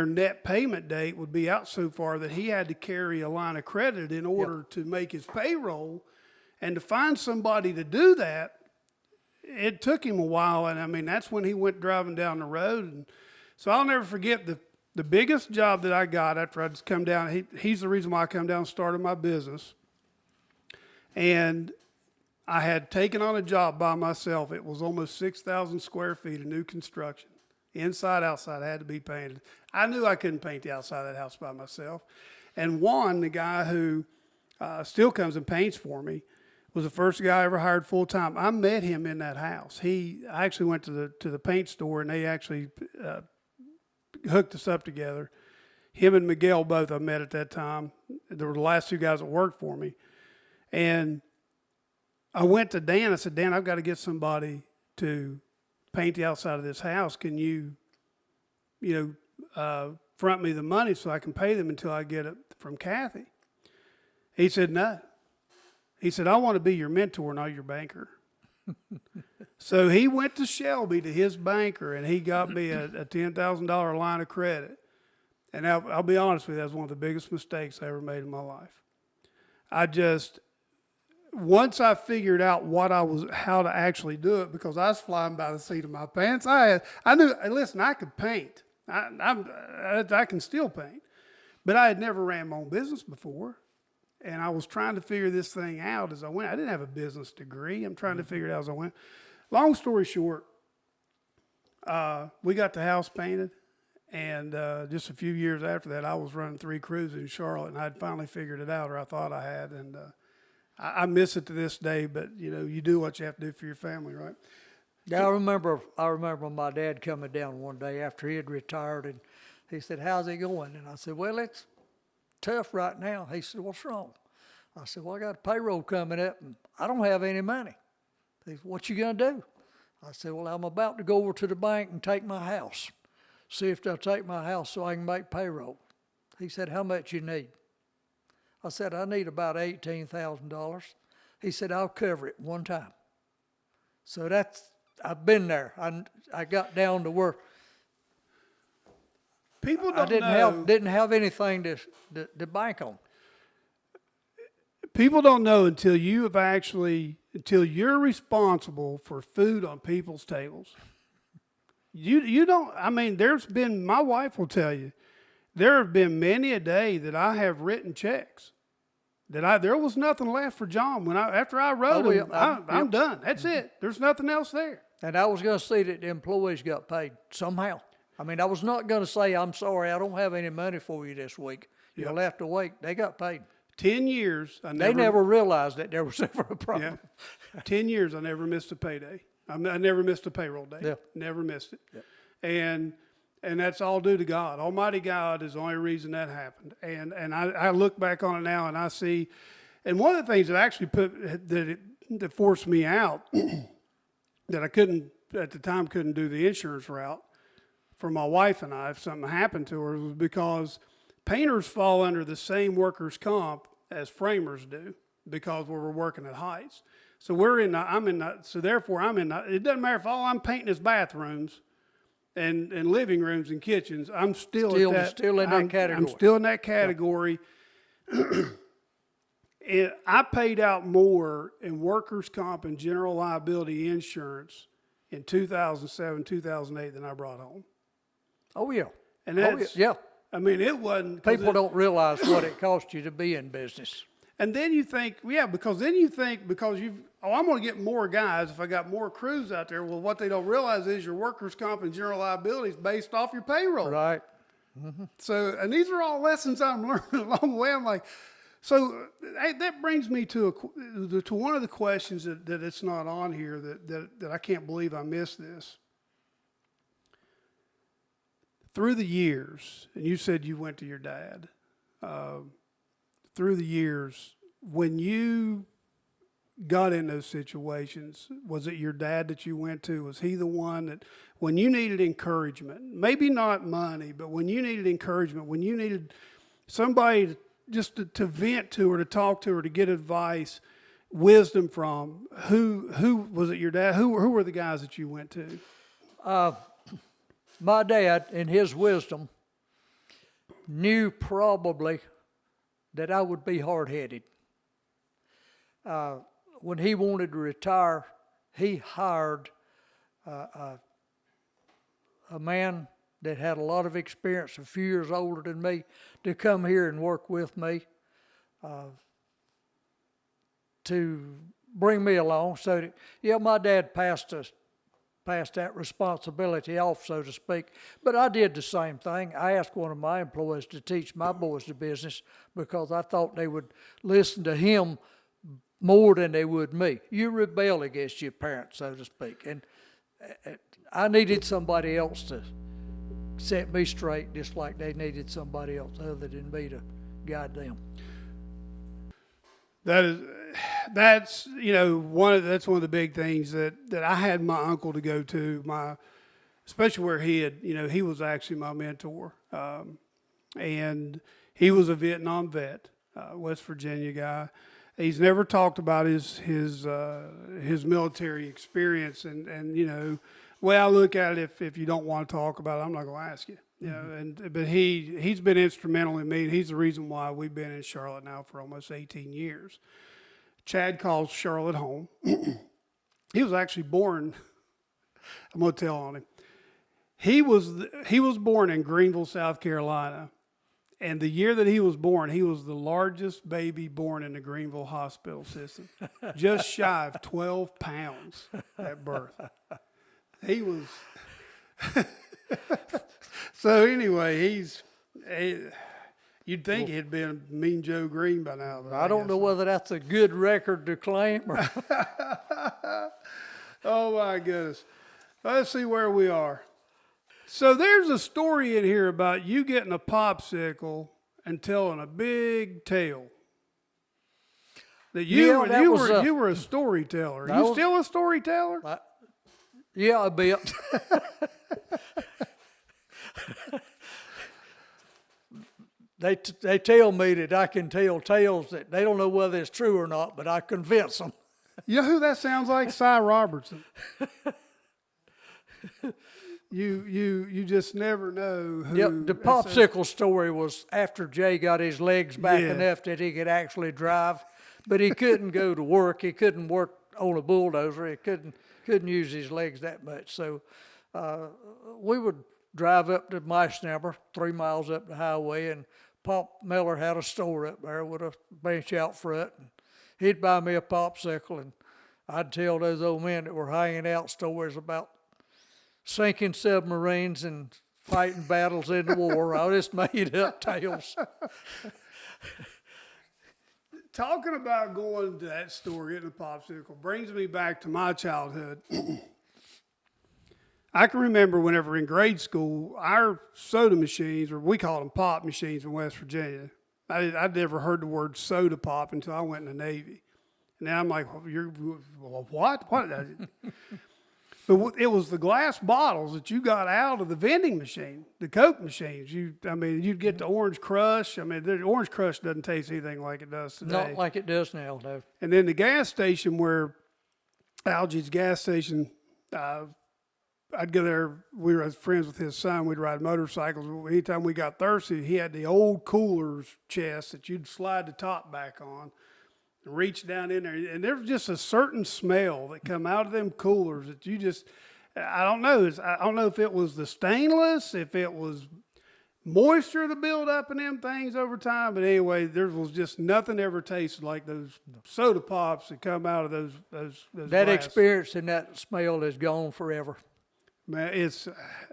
Speaker 1: net payment date would be out so far that he had to carry a line of credit in order to make his payroll, and to find somebody to do that, it took him a while. And that's when he went driving down the road. And so I'll never forget the biggest job that I got after I'd come down. He's the reason why I come down and started my business. And I had taken on a job by myself. It was almost 6,000 square feet of new construction. Inside, outside, had to be painted. I knew I couldn't paint the outside of that house by myself. And Juan, the guy who still comes and paints for me, was the first guy I ever hired full time. I met him in that house. I actually went to the paint store, and they actually hooked us up together. Him and Miguel both I met at that time. They were the last 2 guys that worked for me. And I went to Dan. I said, Dan, I've got to get somebody to paint the outside of this house. Can you, front me the money so I can pay them until I get it from Kathy? He said, no. He said, I want to be your mentor, not your banker. So he went to Shelby to his banker, and he got me a $10,000 line of credit. And I'll be honest with you, that was one of the biggest mistakes I ever made in my life. Once I figured out how to actually do it, because I was flying by the seat of my pants, I knew, listen, I could paint. I can still paint. But I had never ran my own business before. And I was trying to figure this thing out as I went. I didn't have a business degree. I'm trying to figure it out as I went. Long story short, we got the house painted. And just a few years after that, I was running 3 cruises in Charlotte, and I'd finally figured it out, or I thought I had. And I miss it to this day, but you do what you have to do for your family, right?
Speaker 2: Yeah, I remember my dad coming down one day after he had retired, and he said, how's it going? And I said, well, it's tough right now. He said, what's wrong? I said, well, I got a payroll coming up, and I don't have any money. He said, what you gonna do? I said, well, I'm about to go over to the bank and take my house. See if they'll take my house so I can make payroll. He said, how much you need? I said, I need about $18,000. He said, I'll cover it one time. So I've been there. I got down to where
Speaker 1: people
Speaker 2: didn't have anything to bank on.
Speaker 1: People don't know until you're responsible for food on people's tables. You don't, my wife will tell you, there have been many a day that I have written checks there was nothing left for John after I wrote them. I'm done. That's it. There's nothing else there.
Speaker 2: And I was going to see that the employees got paid somehow. I was not going to say, I'm sorry, I don't have any money for you this week. You'll have to wait. They got paid.
Speaker 1: 10 years.
Speaker 2: They never realized that there was ever a problem.
Speaker 1: Yeah. 10 years, I never missed a payday. I never missed a payroll day.
Speaker 2: Yeah.
Speaker 1: Never missed it.
Speaker 2: Yeah.
Speaker 1: And that's all due to God. Almighty God is the only reason that happened. And I look back on it now and I see, and one of the things that actually that forced me out, that I at the time couldn't do the insurance route for my wife and I if something happened to her, was because painters fall under the same workers' comp as framers do, because we're working at heights. So it doesn't matter if all I'm painting is bathrooms and living rooms and kitchens, I'm still in that category. I'm still in that category. I paid out more in workers' comp and general liability insurance in 2007, 2008 than I brought home.
Speaker 2: Oh, yeah.
Speaker 1: And
Speaker 2: Oh,
Speaker 1: that's,
Speaker 2: yeah.
Speaker 1: I mean, it wasn't. 'Cause
Speaker 2: People don't realize what it costs you to be in business.
Speaker 1: And then you think, yeah, because then you think, I'm going to get more guys if I got more crews out there. Well, what they don't realize is your workers' comp and general liability is based off your payroll.
Speaker 2: Right.
Speaker 1: So, and these are all lessons I'm learning along the way. I'm like, so that brings me to one of the questions that it's not on here that I can't believe I missed this. Through the years, and you said you went to your dad, through the years, when you got in those situations, was it your dad that you went to? Was he the one that, when you needed encouragement, maybe not money, but when you needed encouragement, when you needed somebody to vent to or to talk to or to get advice, wisdom from, who was it your dad? Who were the guys that you went to?
Speaker 2: My dad, in his wisdom, knew probably that I would be hard-headed. When he wanted to retire, he hired a man that had a lot of experience, a few years older than me, to come here and work with me, to bring me along. So that, yeah, my dad passed that responsibility off, so to speak. But I did the same thing. I asked one of my employees to teach my boys the business because I thought they would listen to him more than they would me. You rebel against your parents, so to speak. And I needed somebody else to set me straight, just like they needed somebody else other than me to guide them.
Speaker 1: That's one of the big things that I had my uncle to go to, especially where he was actually my mentor, and he was a Vietnam vet, West Virginia guy. He's never talked about his military experience, and the way I look at it, if you don't want to talk about it, I'm not going to ask you. But he's been instrumental in me. He's the reason why we've been in Charlotte now for almost 18 years. Chad calls Charlotte home. He was actually born. I'm going to tell on him. He was born in Greenville, South Carolina, and the year that he was born, he was the largest baby born in the Greenville hospital system, just shy of 12 pounds at birth. He was. So anyway, you'd think he'd been Mean Joe Green by now. But
Speaker 2: I don't know whether that's a good record to claim or.
Speaker 1: Oh my goodness. Let's see where we are. So there's a story in here about you getting a popsicle and telling a big tale. That you were a storyteller. Are you still a storyteller?
Speaker 2: Yeah, a bit. They tell me that I can tell tales that they don't know whether it's true or not, but I convince them.
Speaker 1: You know who that sounds like? Cy Robertson. You just never know who.
Speaker 2: Yep, the popsicle story was after Jay got his legs back enough that he could actually drive, but he couldn't go to work. He couldn't work on a bulldozer. He couldn't use his legs that much. So we would drive up to Meissnammer, 3 miles up the highway, and Pop Miller had a store up there with a bench out front. And he'd buy me a popsicle, and I'd tell those old men that were hanging out stories about sinking submarines and fighting battles in the war. I just made up tales.
Speaker 1: Talking about going to that store, getting a popsicle, brings me back to my childhood. I can remember whenever in grade school, our soda machines, or we called them pop machines in West Virginia. I'd never heard the word soda pop until I went in the Navy. And now I'm like, what? But it was the glass bottles that you got out of the vending machine, the Coke machines. You'd get the Orange Crush. The Orange Crush doesn't taste anything like it does today.
Speaker 2: Not like it does now, no.
Speaker 1: And then the gas station where Algy's gas station, I'd go there. We were friends with his son. We'd ride motorcycles. Anytime we got thirsty, he had the old coolers chest that you'd slide the top back on and reach down in there. And there was just a certain smell that come out of them coolers that you just, I don't know. I don't know if it was the stainless, if it was moisture to build up in them things over time. But anyway, there was just nothing ever tasted like those soda pops that come out of those
Speaker 2: That
Speaker 1: glass.
Speaker 2: experience and that smell is gone forever.
Speaker 1: Man, it's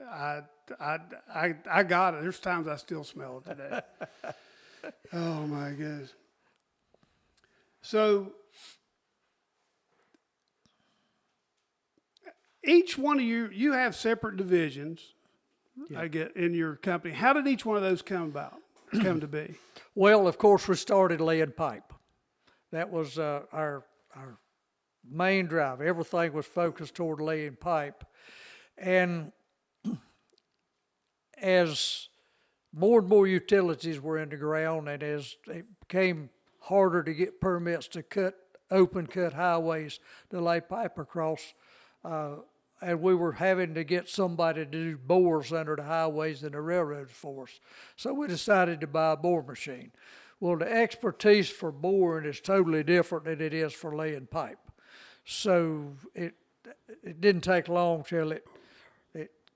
Speaker 1: I got it. There's times I still smell it today. Oh my goodness. So each one of you have separate divisions. Yeah. I get in your company. How did each one of those come to be?
Speaker 2: Well, of course, we started laying pipe. That was our main drive. Everything was focused toward laying pipe. And as more and more utilities were in the ground, and as it became harder to get permits to open cut highways to lay pipe across, and we were having to get somebody to do bores under the highways and the railroads for us. So we decided to buy a bore machine. Well, the expertise for boring is totally different than it is for laying pipe. So it didn't take long till it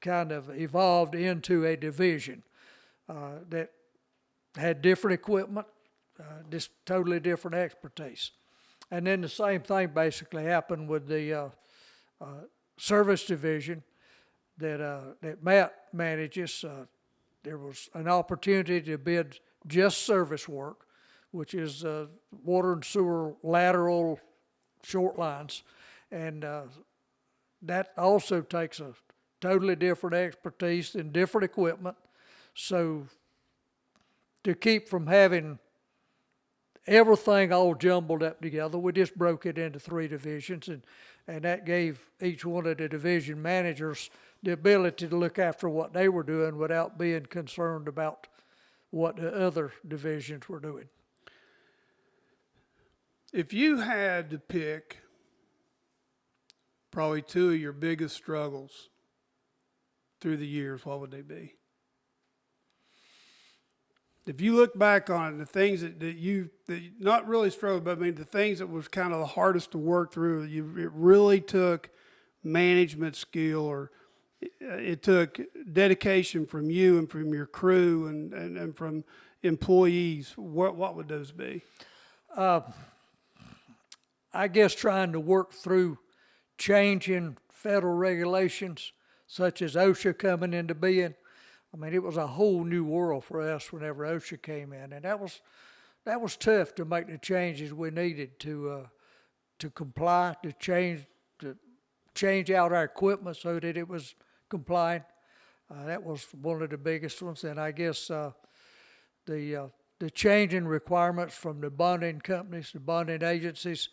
Speaker 2: kind of evolved into a division that had different equipment, just totally different expertise. And then the same thing basically happened with the service division that Matt manages. There was an opportunity to bid just service work, which is water and sewer lateral short lines, and that also takes a totally different expertise and different equipment. So to keep from having everything all jumbled up together, we just broke it into 3 divisions, and that gave each one of the division managers the ability to look after what they were doing without being concerned about what the other divisions were doing.
Speaker 1: If you had to pick probably 2 of your biggest struggles through the years, what would they be? If you look back on the things that you not really struggled, but I mean the things that was kind of the hardest to work through, it really took management skill, or it took dedication from you and from your crew and from employees. What would those be?
Speaker 2: I guess trying to work through changing federal regulations, such as OSHA coming into being. I mean, it was a whole new world for us whenever OSHA came in, and that was tough to make the changes we needed to comply, to change out our equipment so that it was compliant. That was one of the biggest ones, and I guess the changing requirements from the bonding companies, the bonding agencies,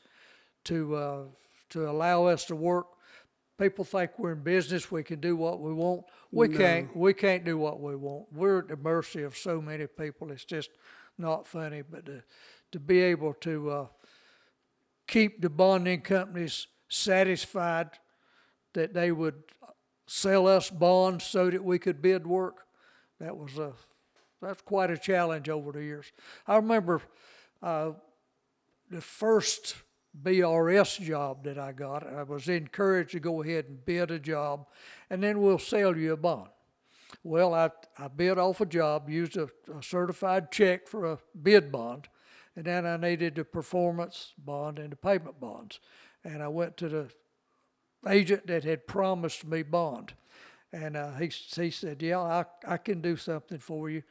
Speaker 2: to allow us to work. People think we're in business, we can do what we want. We can't do what we want. We're at the mercy of so many people, it's just not funny. But to be able to keep the bonding companies satisfied that they would sell us bonds so that we could bid work, that's quite a challenge over the years. I remember the first BRS job that I got, I was encouraged to go ahead and bid a job, and then we'll sell you a bond. Well, I bid off a job, used a certified check for a bid bond, and then I needed the performance bond and the payment bonds. And I went to the agent that had promised me bond, and he said, yeah, I can do something for you.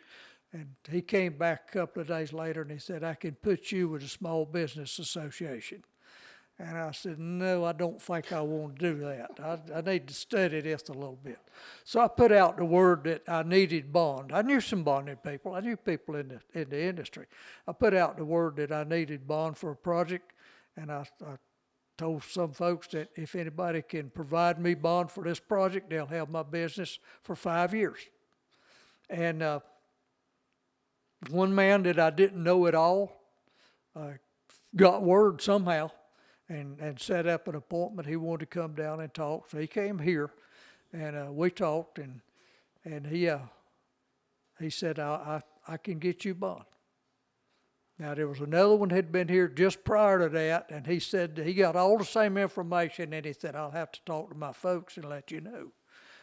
Speaker 2: And he came back a couple of days later and he said, I can put you with a small business association. And I said, no, I don't think I want to do that. I need to study this a little bit. So I put out the word that I needed bond. I knew some bonding people. I knew people in the industry. I put out the word that I needed bond for a project, and I told some folks that if anybody can provide me bond for this project, they'll have my business for 5 years. And one man that I didn't know at all got word somehow and set up an appointment. He wanted to come down and talk, so he came here, and we talked, and he said, I can get you bond. Now, there was another one had been here just prior to that, and he said he got all the same information, and he said, I'll have to talk to my folks and let you know.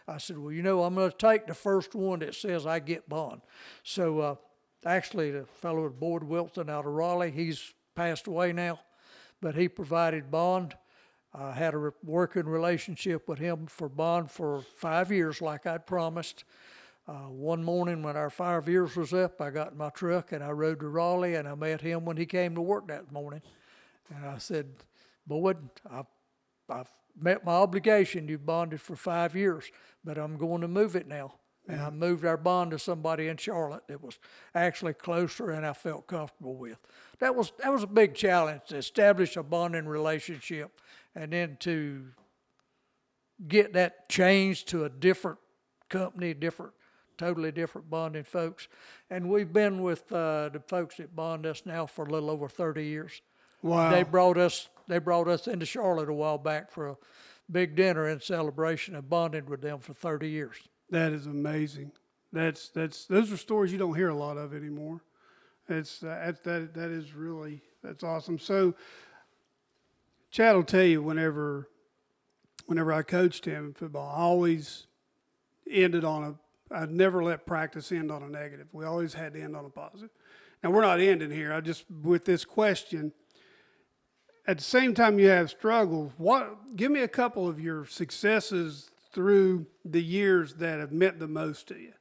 Speaker 2: I said, well, I'm going to take the first one that says I get bond. So actually, the fellow with Boyd Wilson out of Raleigh, he's passed away now, but he provided bond. I had a working relationship with him for bond for 5 years like I'd promised. One morning when our 5 years was up, I got in my truck and I rode to Raleigh, and I met him when he came to work that morning. And I said, Boyd, I've met my obligation. You've bonded for 5 years, but I'm going to move it now. And I moved our bond to somebody in Charlotte that was actually closer and I felt comfortable with. That was a big challenge, to establish a bonding relationship and then to get that changed to a different company, totally different bonding folks. And we've been with the folks that bond us now for a little over 30 years.
Speaker 1: Wow.
Speaker 2: They brought us into Charlotte a while back for a big dinner in celebration of bonding with them for 30 years.
Speaker 1: That is amazing. Those are stories you don't hear a lot of anymore. That's awesome. So Chad will tell you whenever I coached him in football, I always ended on I'd never let practice end on a negative. We always had to end on a positive. Now, we're not ending here. With this question, at the same time you have struggles, give me a couple of your successes through the years that have meant the most to you.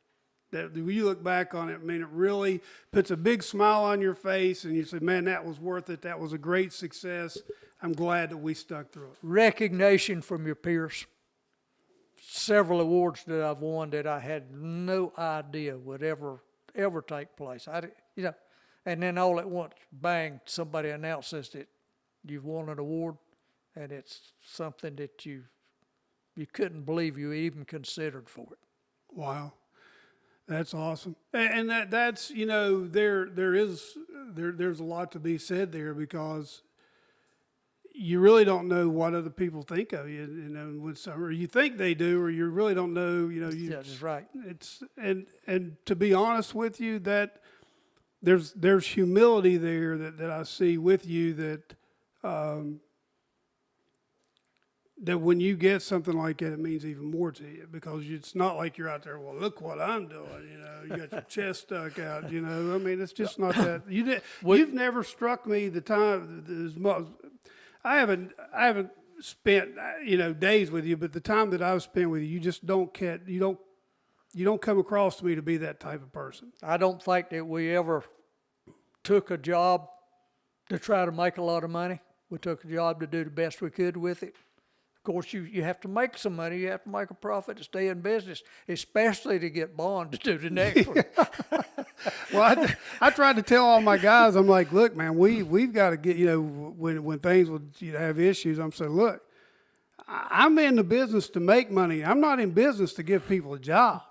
Speaker 1: That when you look back on it, it really puts a big smile on your face and you say, man, that was worth it. That was a great success. I'm glad that we stuck through it. Recognition from your peers. Several awards that I've won that I had no idea would ever take place. And then all at once, bang, somebody announces that you've won an award, and it's something that you couldn't believe you even considered for it. Wow. That's awesome. And that's there's a lot to be said there, because you really don't know what other people think of you, or you think they do, or you really don't know, That's right. And to be honest with you, that there's humility there that I see with you, that when you get something like that, it means even more to you, because it's not like you're out there, well, look what I'm doing, you got your chest stuck out, it's just not that. You've never struck me the time as much. I haven't spent, days with you, but the time that I've spent with you, you just don't come across to me to be that type of person. I don't think that we ever took a job to try to make a lot of money. We took a job to do the best we could with it. Of course, you have to make some money. You have to make a profit to stay in business, especially to get bond to do the next one. Well, I tried to tell all my guys, I'm like, look, man, we've got to get, when things would have issues, I'm saying, look, I'm in the business to make money. I'm not in business to give people a job.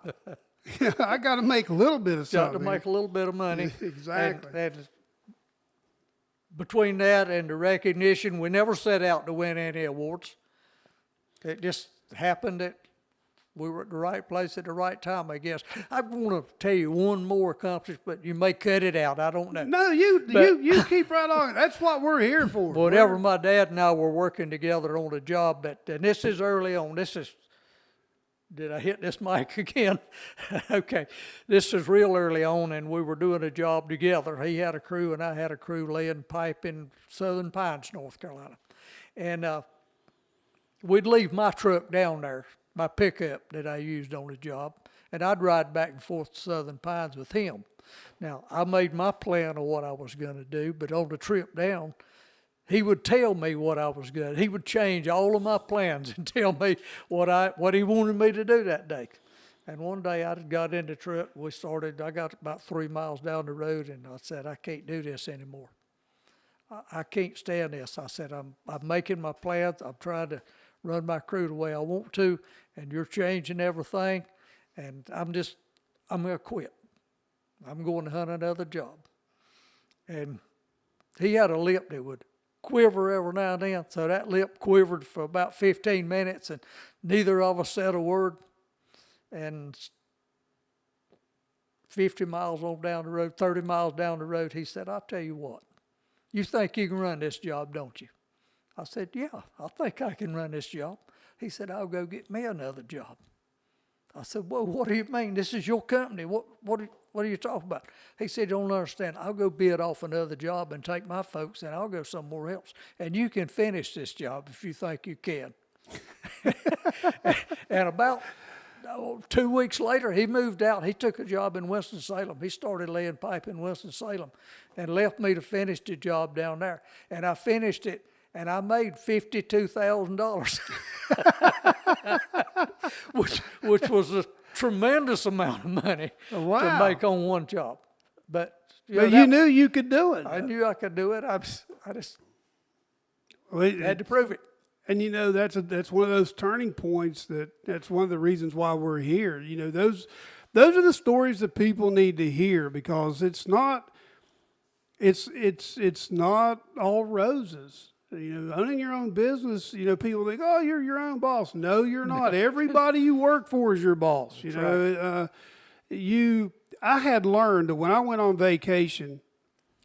Speaker 1: I got to make a little bit of something. Got to make a little bit of money. Exactly. And between that and the recognition, we never set out to win any awards. It just happened that we were at the right place at the right time, I guess. I want to tell you one more accomplishment, but you may cut it out. I don't know. No, you keep right on. That's what we're here for. Whatever, my dad and I were working together on a job and this is early on. Did I hit this mic again? Okay. This is real early on, and we were doing a job together. He had a crew, and I had a crew laying pipe in Southern Pines, North Carolina. And we'd leave my truck down there, my pickup that I used on the job, and I'd ride back and forth to Southern Pines with him. Now, I made my plan of what I was going to do, but on the trip down, he would tell me what I was going to do. He would change all of my plans and tell me what he wanted me to do that day. And one day I got in the truck, I got about 3 miles down the road, and I said, I can't do this anymore. I can't stand this. I said, I'm making my plans. I'm trying to run my crew the way I want to, and you're changing everything, and I'm going to quit. I'm going to hunt another job. And he had a lip that would quiver every now and then, so that lip quivered for about 15 minutes, and neither of us said a word. And
Speaker 2: 50 miles on down the road, 30 miles down the road. He said, I'll tell you what, you think you can run this job, don't you? I said, yeah, I think I can run this job. He said, I'll go get me another job. I said, well, what do you mean? This is your company. What are you talking about? He said, you don't understand. I'll go bid off another job and take my folks, and I'll go somewhere else. And you can finish this job if you think you can. And about 2 weeks later, he moved out. He took a job in Winston-Salem. He started laying pipe in Winston-Salem and left me to finish the job down there. And I finished it, and I made $52,000, which was a tremendous amount of money to make on one job. But
Speaker 1: you knew you could do it.
Speaker 2: I knew I could do it. I just had to prove it.
Speaker 1: And that's one of those turning points. That's one of the reasons why we're here. Those are the stories that people need to hear, because it's not all roses. Owning your own business, people think, oh, you're your own boss. No, you're not. Everybody you work for is your boss. I had learned that when I went on vacation,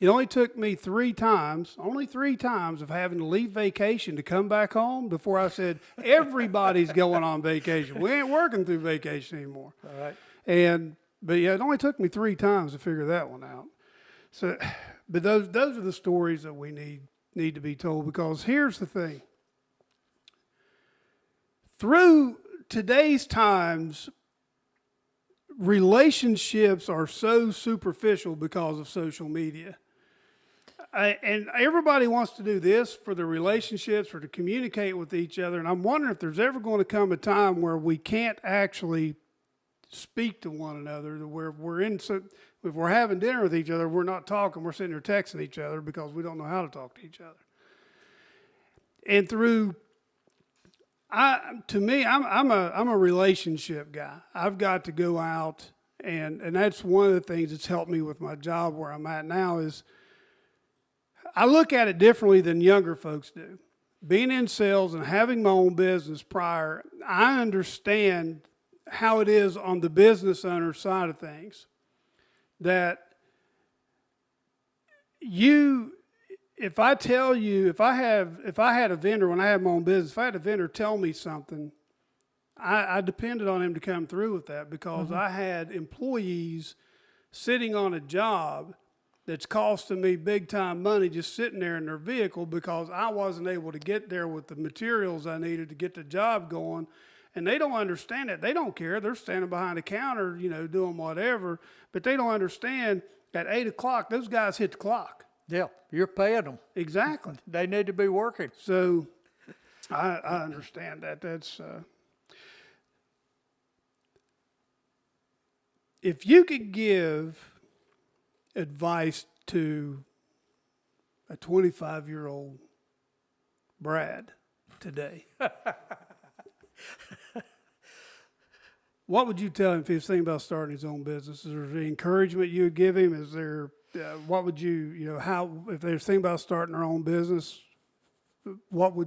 Speaker 1: it only took me three times of having to leave vacation to come back home before I said, everybody's going on vacation. We ain't working through vacation anymore.
Speaker 2: All right.
Speaker 1: But it only took me 3 times to figure that one out. So, but those are the stories that we need to be told, because here's the thing. Through today's times, relationships are so superficial because of social media. And everybody wants to do this for the relationships or to communicate with each other. And I'm wondering if there's ever going to come a time where we can't actually speak to one another, where if we're having dinner with each other, we're not talking, we're sitting there texting each other because we don't know how to talk to each other. And I'm a relationship guy. I've got to go out, and that's one of the things that's helped me with my job where I'm at now is I look at it differently than younger folks do. Being in sales and having my own business prior, I understand how it is on the business owner side of things. That if I had a vendor, when I had my own business, if I had a vendor tell me something, I depended on him to come through with that, because I had employees sitting on a job that's costing me big time money just sitting there in their vehicle because I wasn't able to get there with the materials I needed to get the job going. And they don't understand it. They don't care. They're standing behind the counter, doing whatever. But they don't understand at 8 o'clock, those guys hit the clock.
Speaker 2: Yeah, you're paying them.
Speaker 1: Exactly.
Speaker 2: They need to be working.
Speaker 1: So I understand that. That's if you could give advice to a 25-year-old Brad today, what would you tell him if he was thinking about starting his own business? Is there any encouragement you would give him? Is there, what would you, if they're thinking about starting their own business, what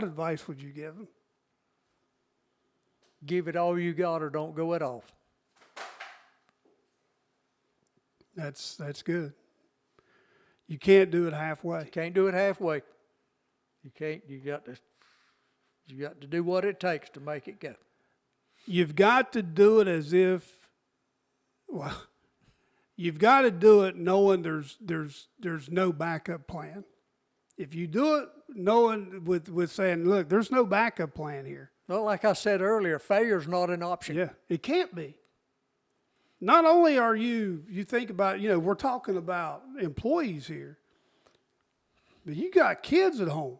Speaker 1: advice would you give them?
Speaker 2: Give it all you got or don't go at all.
Speaker 1: That's good. You can't do it halfway.
Speaker 2: Can't do it halfway. You can't. You got to do what it takes to make it go.
Speaker 1: You've got to do it you've got to do it knowing there's no backup plan. If you do it knowing with saying, look, there's no backup plan here.
Speaker 2: Well, like I said earlier, failure's not an option.
Speaker 1: Yeah, it can't be. Not only are you think about, we're talking about employees here, but you got kids at home,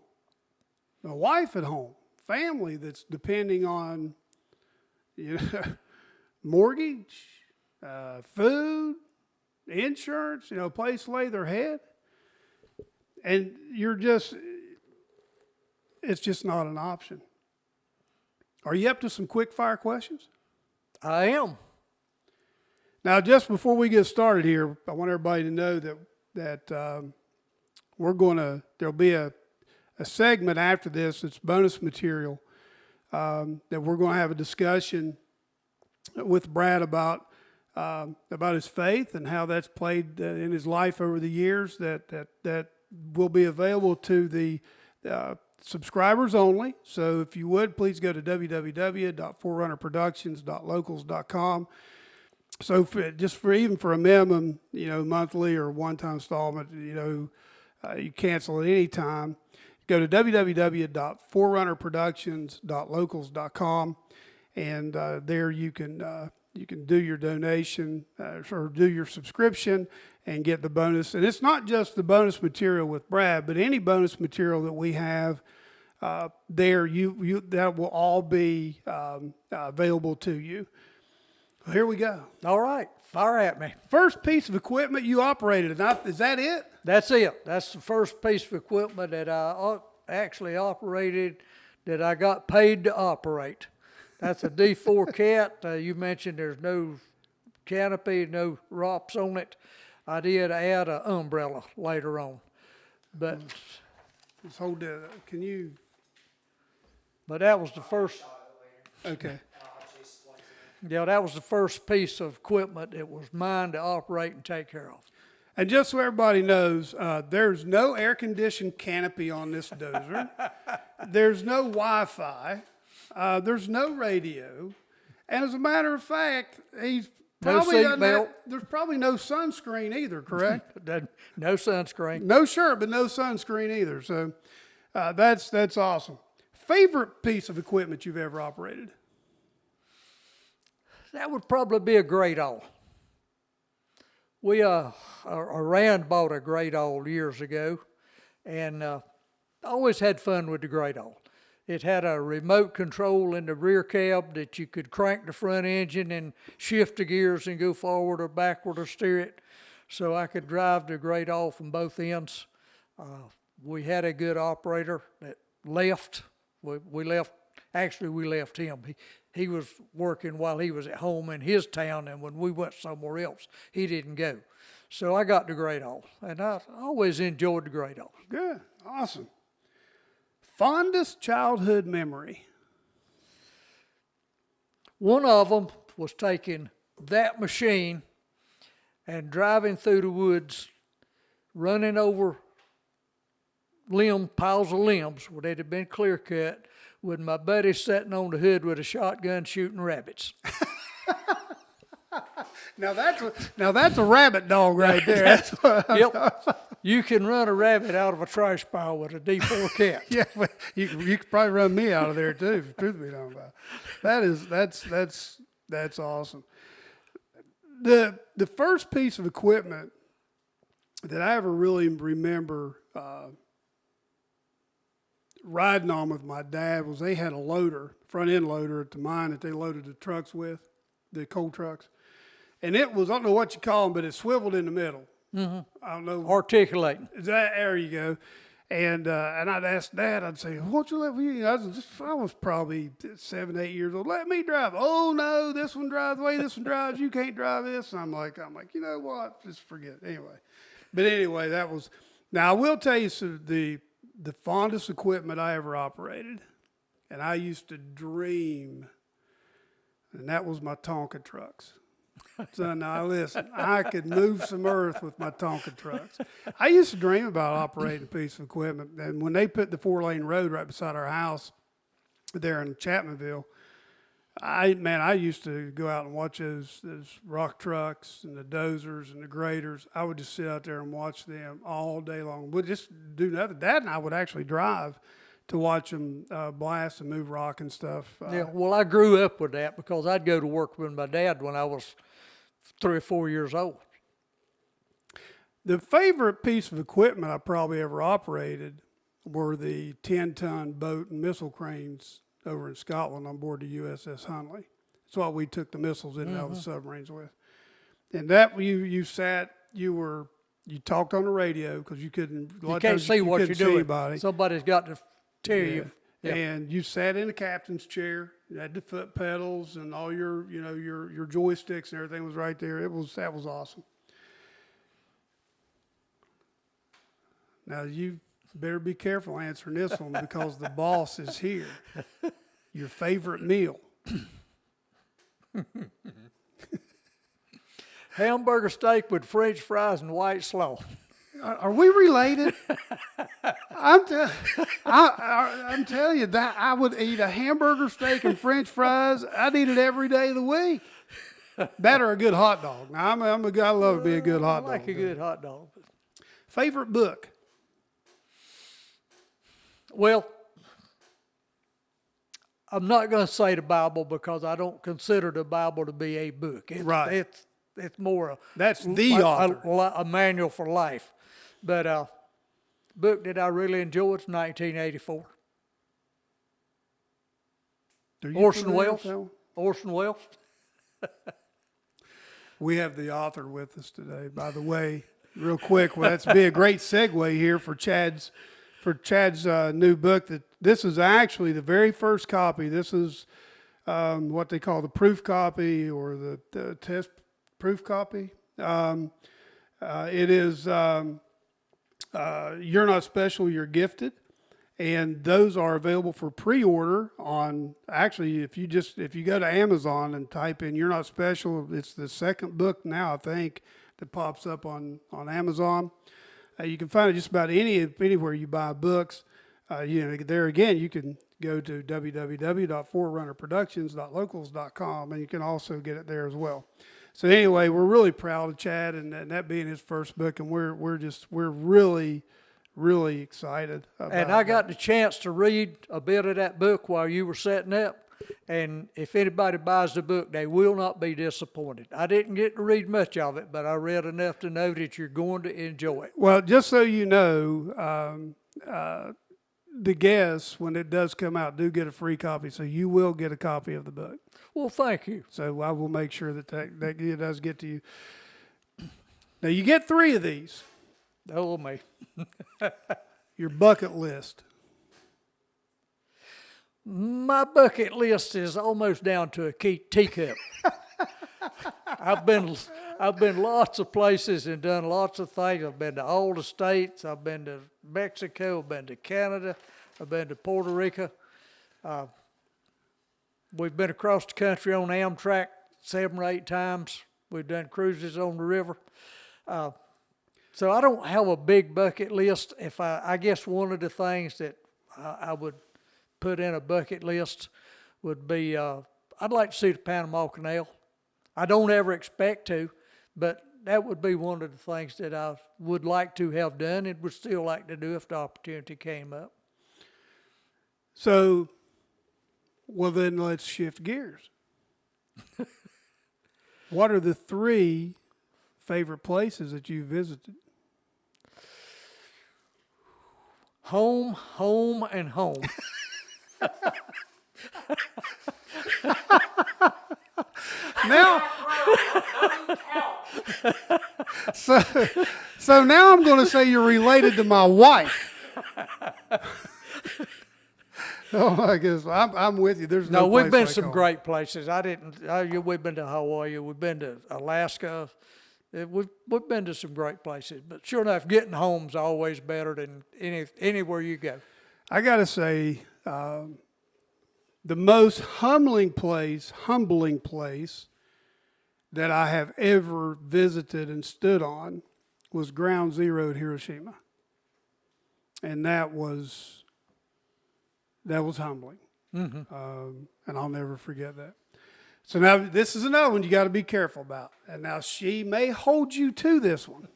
Speaker 1: a wife at home, family that's depending on, mortgage, food, insurance, a place to lay their head. And it's just not an option. Are you up to some quick fire questions?
Speaker 2: I am.
Speaker 1: Now, just before we get started here, I want everybody to know that there'll be a segment after this. It's bonus material that we're going to have a discussion with Brad about about his faith and how that's played in his life over the years. That will be available to the subscribers only. So if you would, please go to www.forerunnerproductions.locals.com. So even for a minimum, monthly or one-time installment, you cancel at any time. Go to www.forerunnerproductions.locals.com, and there you can do your donation or do your subscription and get the bonus. And it's not just the bonus material with Brad, but any bonus material that we have there, that will all be available to you. Well, here we go.
Speaker 2: All right, fire at me.
Speaker 1: First piece of equipment you operated. Is that it?
Speaker 2: That's it. That's the first piece of equipment that I actually operated, that I got paid to operate. That's a D4 cat. You mentioned there's no canopy, no ROPS on it. I did add an umbrella later on, but
Speaker 1: let's hold that. Can you?
Speaker 2: But that was the first.
Speaker 1: Okay.
Speaker 2: Yeah, that was the first piece of equipment. It was mine to operate and take care of.
Speaker 1: And just so everybody knows, there's no air-conditioned canopy on this dozer. There's no Wi-Fi. There's no radio. And as a matter of fact, he's probably there's probably no sunscreen either, correct?
Speaker 2: No sunscreen.
Speaker 1: No shirt, but no sunscreen either. So that's awesome. Favorite piece of equipment you've ever operated?
Speaker 2: That would probably be a great awl. We Rand bought a great awl years ago, and always had fun with the great awl. It had a remote control in the rear cab that you could crank the front engine and shift the gears and go forward or backward or steer it. So I could drive the great awl from both ends. We had a good operator that left. We left him. He was working while he was at home in his town, and when we went somewhere else, he didn't go. So I got the great awl, and I always enjoyed the great awl.
Speaker 1: Good, awesome. Fondest childhood memory?
Speaker 2: One of them was taking that machine and driving through the woods, running over piles of limbs where they'd have been clear cut, with my buddy sitting on the hood with a shotgun shooting rabbits.
Speaker 1: Now that's a rabbit dog right there.
Speaker 2: Yep. You can run a rabbit out of a trash pile with a D4 cat.
Speaker 1: Yeah, but you could probably run me out of there too, if the truth be known about. That's awesome. The first piece of equipment that I ever really remember riding on with my dad was they had a loader, front end loader at the mine that they loaded the trucks with, the coal trucks. And it was, I don't know what you call them, but it swiveled in the middle. Mm-hmm. I don't know.
Speaker 2: Articulating.
Speaker 1: There you go. And I'd ask Dad, I'd say, won't you let me, I was probably 7, 8 years old. Let me drive. Oh no, this one drives the way this one drives. You can't drive this. And I'm like, you know what? Just forget it. Anyway, that was, now I will tell you the fondest equipment I ever operated, and I used to dream, and that was my Tonka trucks. So now listen, I could move some earth with my Tonka trucks. I used to dream about operating a piece of equipment, and when they put the 4-lane road right beside our house there in Chapmanville, I used to go out and watch those rock trucks and the dozers and the graders. I would just sit out there and watch them all day long. We'd just do nothing. Dad and I would actually drive to watch them blast and move rock and stuff.
Speaker 2: Yeah, well, I grew up with that because I'd go to work with my dad when I was 3 or 4 years old.
Speaker 1: The favorite piece of equipment I probably ever operated were the 10-ton boat and missile cranes over in Scotland on board the USS Hunley. That's what we took the missiles in and out of the submarines with. And that you talked on the radio because you couldn't.
Speaker 2: You can't see what you're doing.
Speaker 1: Anybody.
Speaker 2: Somebody's got to tell you.
Speaker 1: Yeah. And you sat in the captain's chair. You had the foot pedals and all your joysticks and everything was right there. That was awesome. Now you better be careful answering this one because the boss is here. Your favorite meal?
Speaker 2: Hamburger steak with French fries and white slaw.
Speaker 1: Are we related? I'm telling you that I would eat a hamburger steak and French fries. I'd eat it every day of the week. That or a good hot dog. Now, I love to be a good hot dog.
Speaker 2: I like a good hot dog.
Speaker 1: Favorite book?
Speaker 2: Well, I'm not going to say the Bible because I don't consider the Bible to be a book.
Speaker 1: Right.
Speaker 2: It's more
Speaker 1: That's the author.
Speaker 2: A manual for life. But book that I really enjoyed is 1984. Orson Welles. Orson Welles.
Speaker 1: We have the author with us today, by the way. Real quick, well, that's be a great segue here for Chad's new book. That this is actually the very first copy. This is what they call the proof copy or the test proof copy. It is You're Not Special, You're Gifted. And those are available for pre-order on, actually, if you go to Amazon and type in You're Not Special, it's the second book now, I think, that pops up on Amazon. You can find it just about anywhere you buy books. There again, you can go to www.forerunnerproductions.locals.com, and you can also get it there as well. So anyway, we're really proud of Chad and that being his first book, and we're really excited about it.
Speaker 2: And I got the chance to read a bit of that book while you were setting up. And if anybody buys the book, they will not be disappointed. I didn't get to read much of it, but I read enough to know that you're going to enjoy it.
Speaker 1: Well, just so you know, the guests, when it does come out, do get a free copy. So you will get a copy of the book.
Speaker 2: Well, thank you.
Speaker 1: So I will make sure that it does get to you. Now, you get 3 of these.
Speaker 2: Oh, me.
Speaker 1: Your bucket list.
Speaker 2: My bucket list is almost down to a teacup. I've been lots of places and done lots of things. I've been to all the states. I've been to Mexico. I've been to Canada. I've been to Puerto Rico. We've been across the country on Amtrak 7 or 8 times. We've done cruises on the river. So I don't have a big bucket list. I guess one of the things that I would put in a bucket list would be I'd like to see the Panama Canal. I don't ever expect to, but that would be one of the things that I would like to have done and would still like to do if the opportunity came up.
Speaker 1: So, well then let's shift gears. What are the 3 favorite places that you visited?
Speaker 2: Home, home, and home.
Speaker 1: Now, so now I'm going to say you're related to my wife. Oh my goodness, I'm with you. There's no.
Speaker 2: We've been
Speaker 1: like
Speaker 2: some
Speaker 1: home.
Speaker 2: Great places. We've been to Hawaii. We've been to Alaska. We've been to some great places. But sure enough, getting home's always better than anywhere you go.
Speaker 1: I got to say, the most humbling place that I have ever visited and stood on was Ground Zero at Hiroshima. And that was humbling. Mm-hmm. And I'll never forget that. So now this is another one you got to be careful about. And now she may hold you to this one.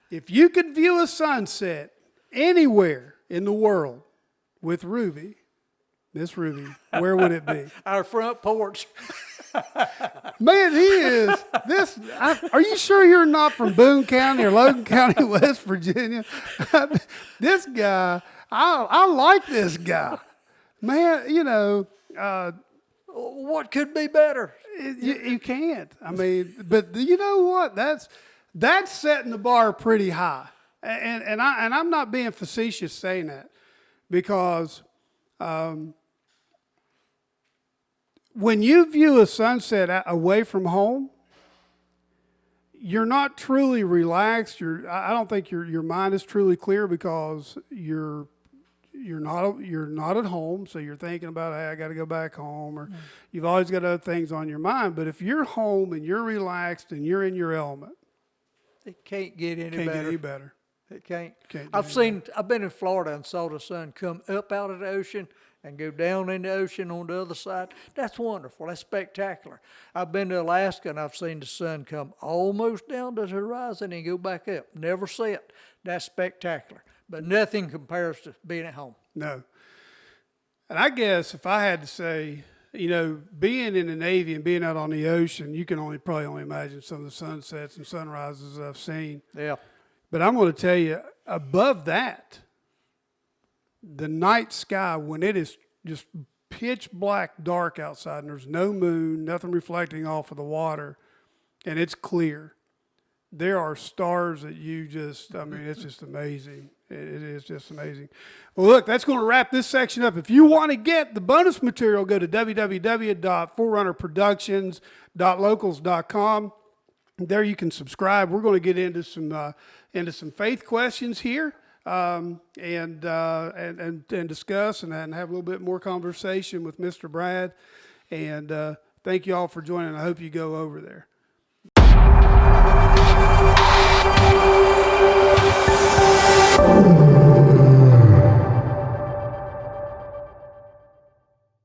Speaker 1: If you could view a sunset anywhere in the world with Ruby, Miss Ruby, where would it be?
Speaker 2: Our front porch.
Speaker 1: Man, he is. Are you sure you're not from Boone County or Logan County, West Virginia? This guy, I like this guy. Man,
Speaker 2: what could be better?
Speaker 1: You can't. I mean, but you know what? That's setting the bar pretty high. And I'm not being facetious saying that, because when you view a sunset away from home, you're not truly relaxed. I don't think your mind is truly clear, because you're you're not at home, so you're thinking about, hey, I got to go back home, or you've always got other things on your mind. But if you're home and you're relaxed and you're in your element,
Speaker 2: It can't get any
Speaker 1: can't
Speaker 2: better.
Speaker 1: get any better.
Speaker 2: It can't.
Speaker 1: Can't get
Speaker 2: I've been in Florida and saw the sun come up out of the ocean and go down in the ocean on the other side. That's wonderful. That's spectacular. I've been to Alaska and I've seen the sun come almost down to the horizon and go back up. Never set. That's spectacular. But nothing compares to being at home.
Speaker 1: No. And I guess if I had to say, being in the Navy and being out on the ocean, you can probably only imagine some of the sunsets and sunrises I've seen.
Speaker 2: Yeah.
Speaker 1: But I'm going to tell you, above that, the night sky, when it is just pitch black dark outside and there's no moon, nothing reflecting off of the water, and it's clear, there are stars that it's just amazing. It is just amazing. Well, look, that's going to wrap this section up. If you want to get the bonus material, go to www.forerunnerproductions.locals.com. There you can subscribe. We're going to get into some faith questions here, and discuss and have a little bit more conversation with Mr. Brad. And thank you all for joining. I hope you go over there.